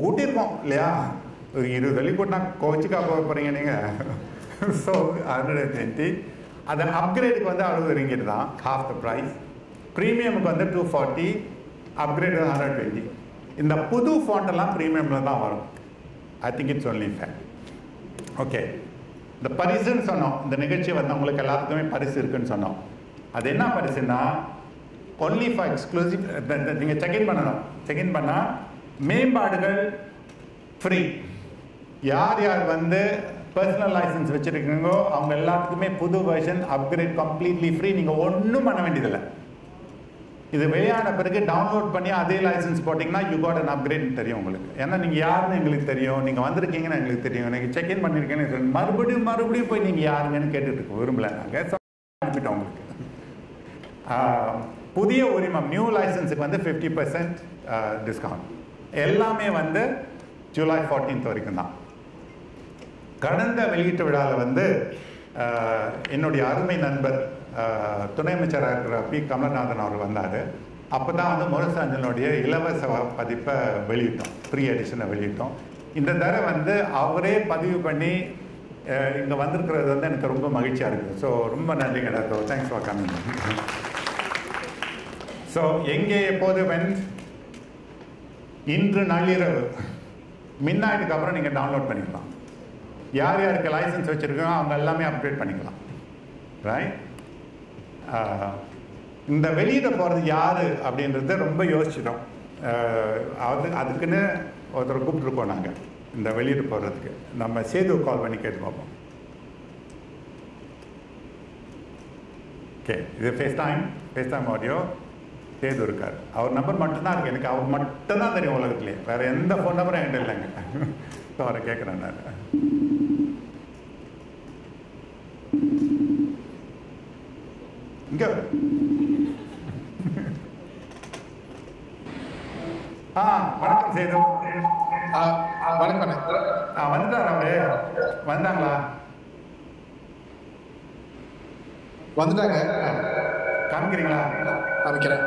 Speaker 2: கூட்டியிருக்கோம் இல்லையா? ஒரு 20 வெள்ளி கூட்டினா கோச்சிக்கா போக போகிறீங்க நீங்கள். ஸோ 120. அது அப்கிரேடுக்கு வந்து 60 ரிங்கிட் தான், half the price. ப்ரீமியமுக்கு வந்து 240, அப்கிரேடு 120. இந்த புது ஃபாண்டெல்லாம் ப்ரீமியமில் தான் வரும். I think it's only fair. Okay, இந்த பரிசுன்னு சொன்னோம். இந்த நிகழ்ச்சி வந்து உங்களுக்கு எல்லாத்துக்குமே பரிசு இருக்குன்னு சொன்னோம். அது என்ன பரிசுன்னா ஒன்லி ஃபார் எக்ஸ்க்ளூசிவ். நீங்கள் செக்இன் பண்ணணும். செக்இன் பண்ணால் மேம்பாடுகள் ஃப்ரீ. யார் யார் வந்து பர்சனல் லைசன்ஸ் வச்சுருக்கீங்களோ அவங்க எல்லாத்துக்குமே புது வெர்ஷன் அப்கிரேட் கம்ப்ளீட்லி ஃப்ரீ. நீங்கள் ஒன்றும் பண்ண வேண்டியதில்லை. இது வெளியான பிறகு டவுன்லோட் பண்ணி அதே லைசன்ஸ் போட்டிங்கன்னா யூ காட் அன் அப்கிரேட் தெரியும் உங்களுக்கு. ஏன்னா நீங்கள் யாருன்னு எங்களுக்கு தெரியும், நீங்கள் வந்திருக்கீங்கன்னு எங்களுக்கு தெரியும், நீங்கள் செக்இன் பண்ணியிருக்கீங்கன்னு மறுபடியும் போய் நீங்கள் யாருங்கன்னு கேட்டுட்டு இருக்க விரும்பல. நாங்கள் அனுப்பிட்டோம் உங்களுக்கு. புதிய உரிமம் நியூ லைசன்ஸுக்கு வந்து 50% டிஸ்கவுண்ட். எல்லாமே வந்து ஜூலை 14 வரைக்கும் தான். கடந்த வெளியீட்டு விழாவில் வந்து என்னுடைய அருமை நண்பர் துணை அமைச்சராக இருக்கிற பி கமலநாதன் அவர் வந்தார். அப்போ தான் வந்து முரசு அஞ்சலுடைய இலவச பதிப்பை வெளியிட்டோம், ஃப்ரீ எடிஷனை வெளியிட்டோம். இந்த தடவை வந்து அவரே பதிவு பண்ணி இங்கே வந்திருக்கிறது வந்து எனக்கு ரொம்ப மகிழ்ச்சியாக இருக்குது. ஸோ ரொம்ப நன்றிங்க doctor, thanks for coming. So எங்கே எப்போது இன்று நள்ளிரவு மின்னாயிட்டுக்கு அப்புறம் நீங்கள் டவுன்லோட் பண்ணிக்கலாம். யார் யாருக்கு லைசன்ஸ் வச்சுருக்கோம் அவங்க எல்லாமே அப்டேட் பண்ணிக்கலாம், ரைட்? இந்த வெளியிட போகிறது யார் அப்படின்றத ரொம்ப யோசிச்சிட்டோம். அதுக்குன்னு ஒருத்தர் கூப்பிட்ருக்கோம் நாங்கள் இந்த வெளியிட போகிறதுக்கு. நம்ம சேது கால் பண்ணி கேட்டு பார்ப்போம். ஓகே, இது ஃபேஸ் டைம் ஆடியோ. சேது இருக்கார். அவர் நம்பர் மட்டும்தான் இருக்குது எனக்கு. அவர் மட்டும்தான் தெரியும் உலகத்துலேயே. வேறு எந்த ஃபோன் நம்பரும் என்கிட்ட இல்லைங்க. ஸோ அவரை கேட்குறேன் நான். இங்கே வணக்கம் சேது.
Speaker 5: வணக்கம்.
Speaker 2: வந்துட்டாரா அவரு? வந்தாங்களா?
Speaker 5: வந்துட்டாங்க.
Speaker 2: காமிக்கிறீங்களா?
Speaker 5: காமிக்கிறேன்.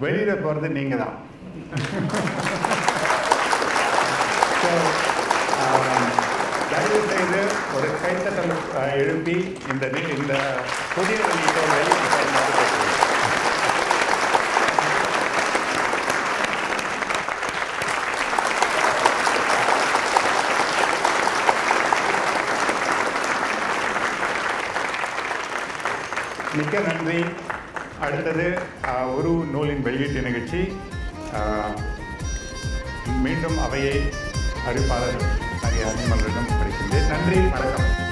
Speaker 2: வெளியிட போகிறது நீங்கள் தான். தயவு செய்து ஒரு கைத்தட்டல் எழுப்பி இந்த புதிய வெளியீட்டை மிக்க நன்றி. அடுத்தது ஒரு நூலின் வெளியீட்டு நிகழ்ச்சி. மீண்டும் அவையை அறிவிப்பாளர் நகை அனிமலரிடம் படிக்கின்றேன். நன்றி, வணக்கம்.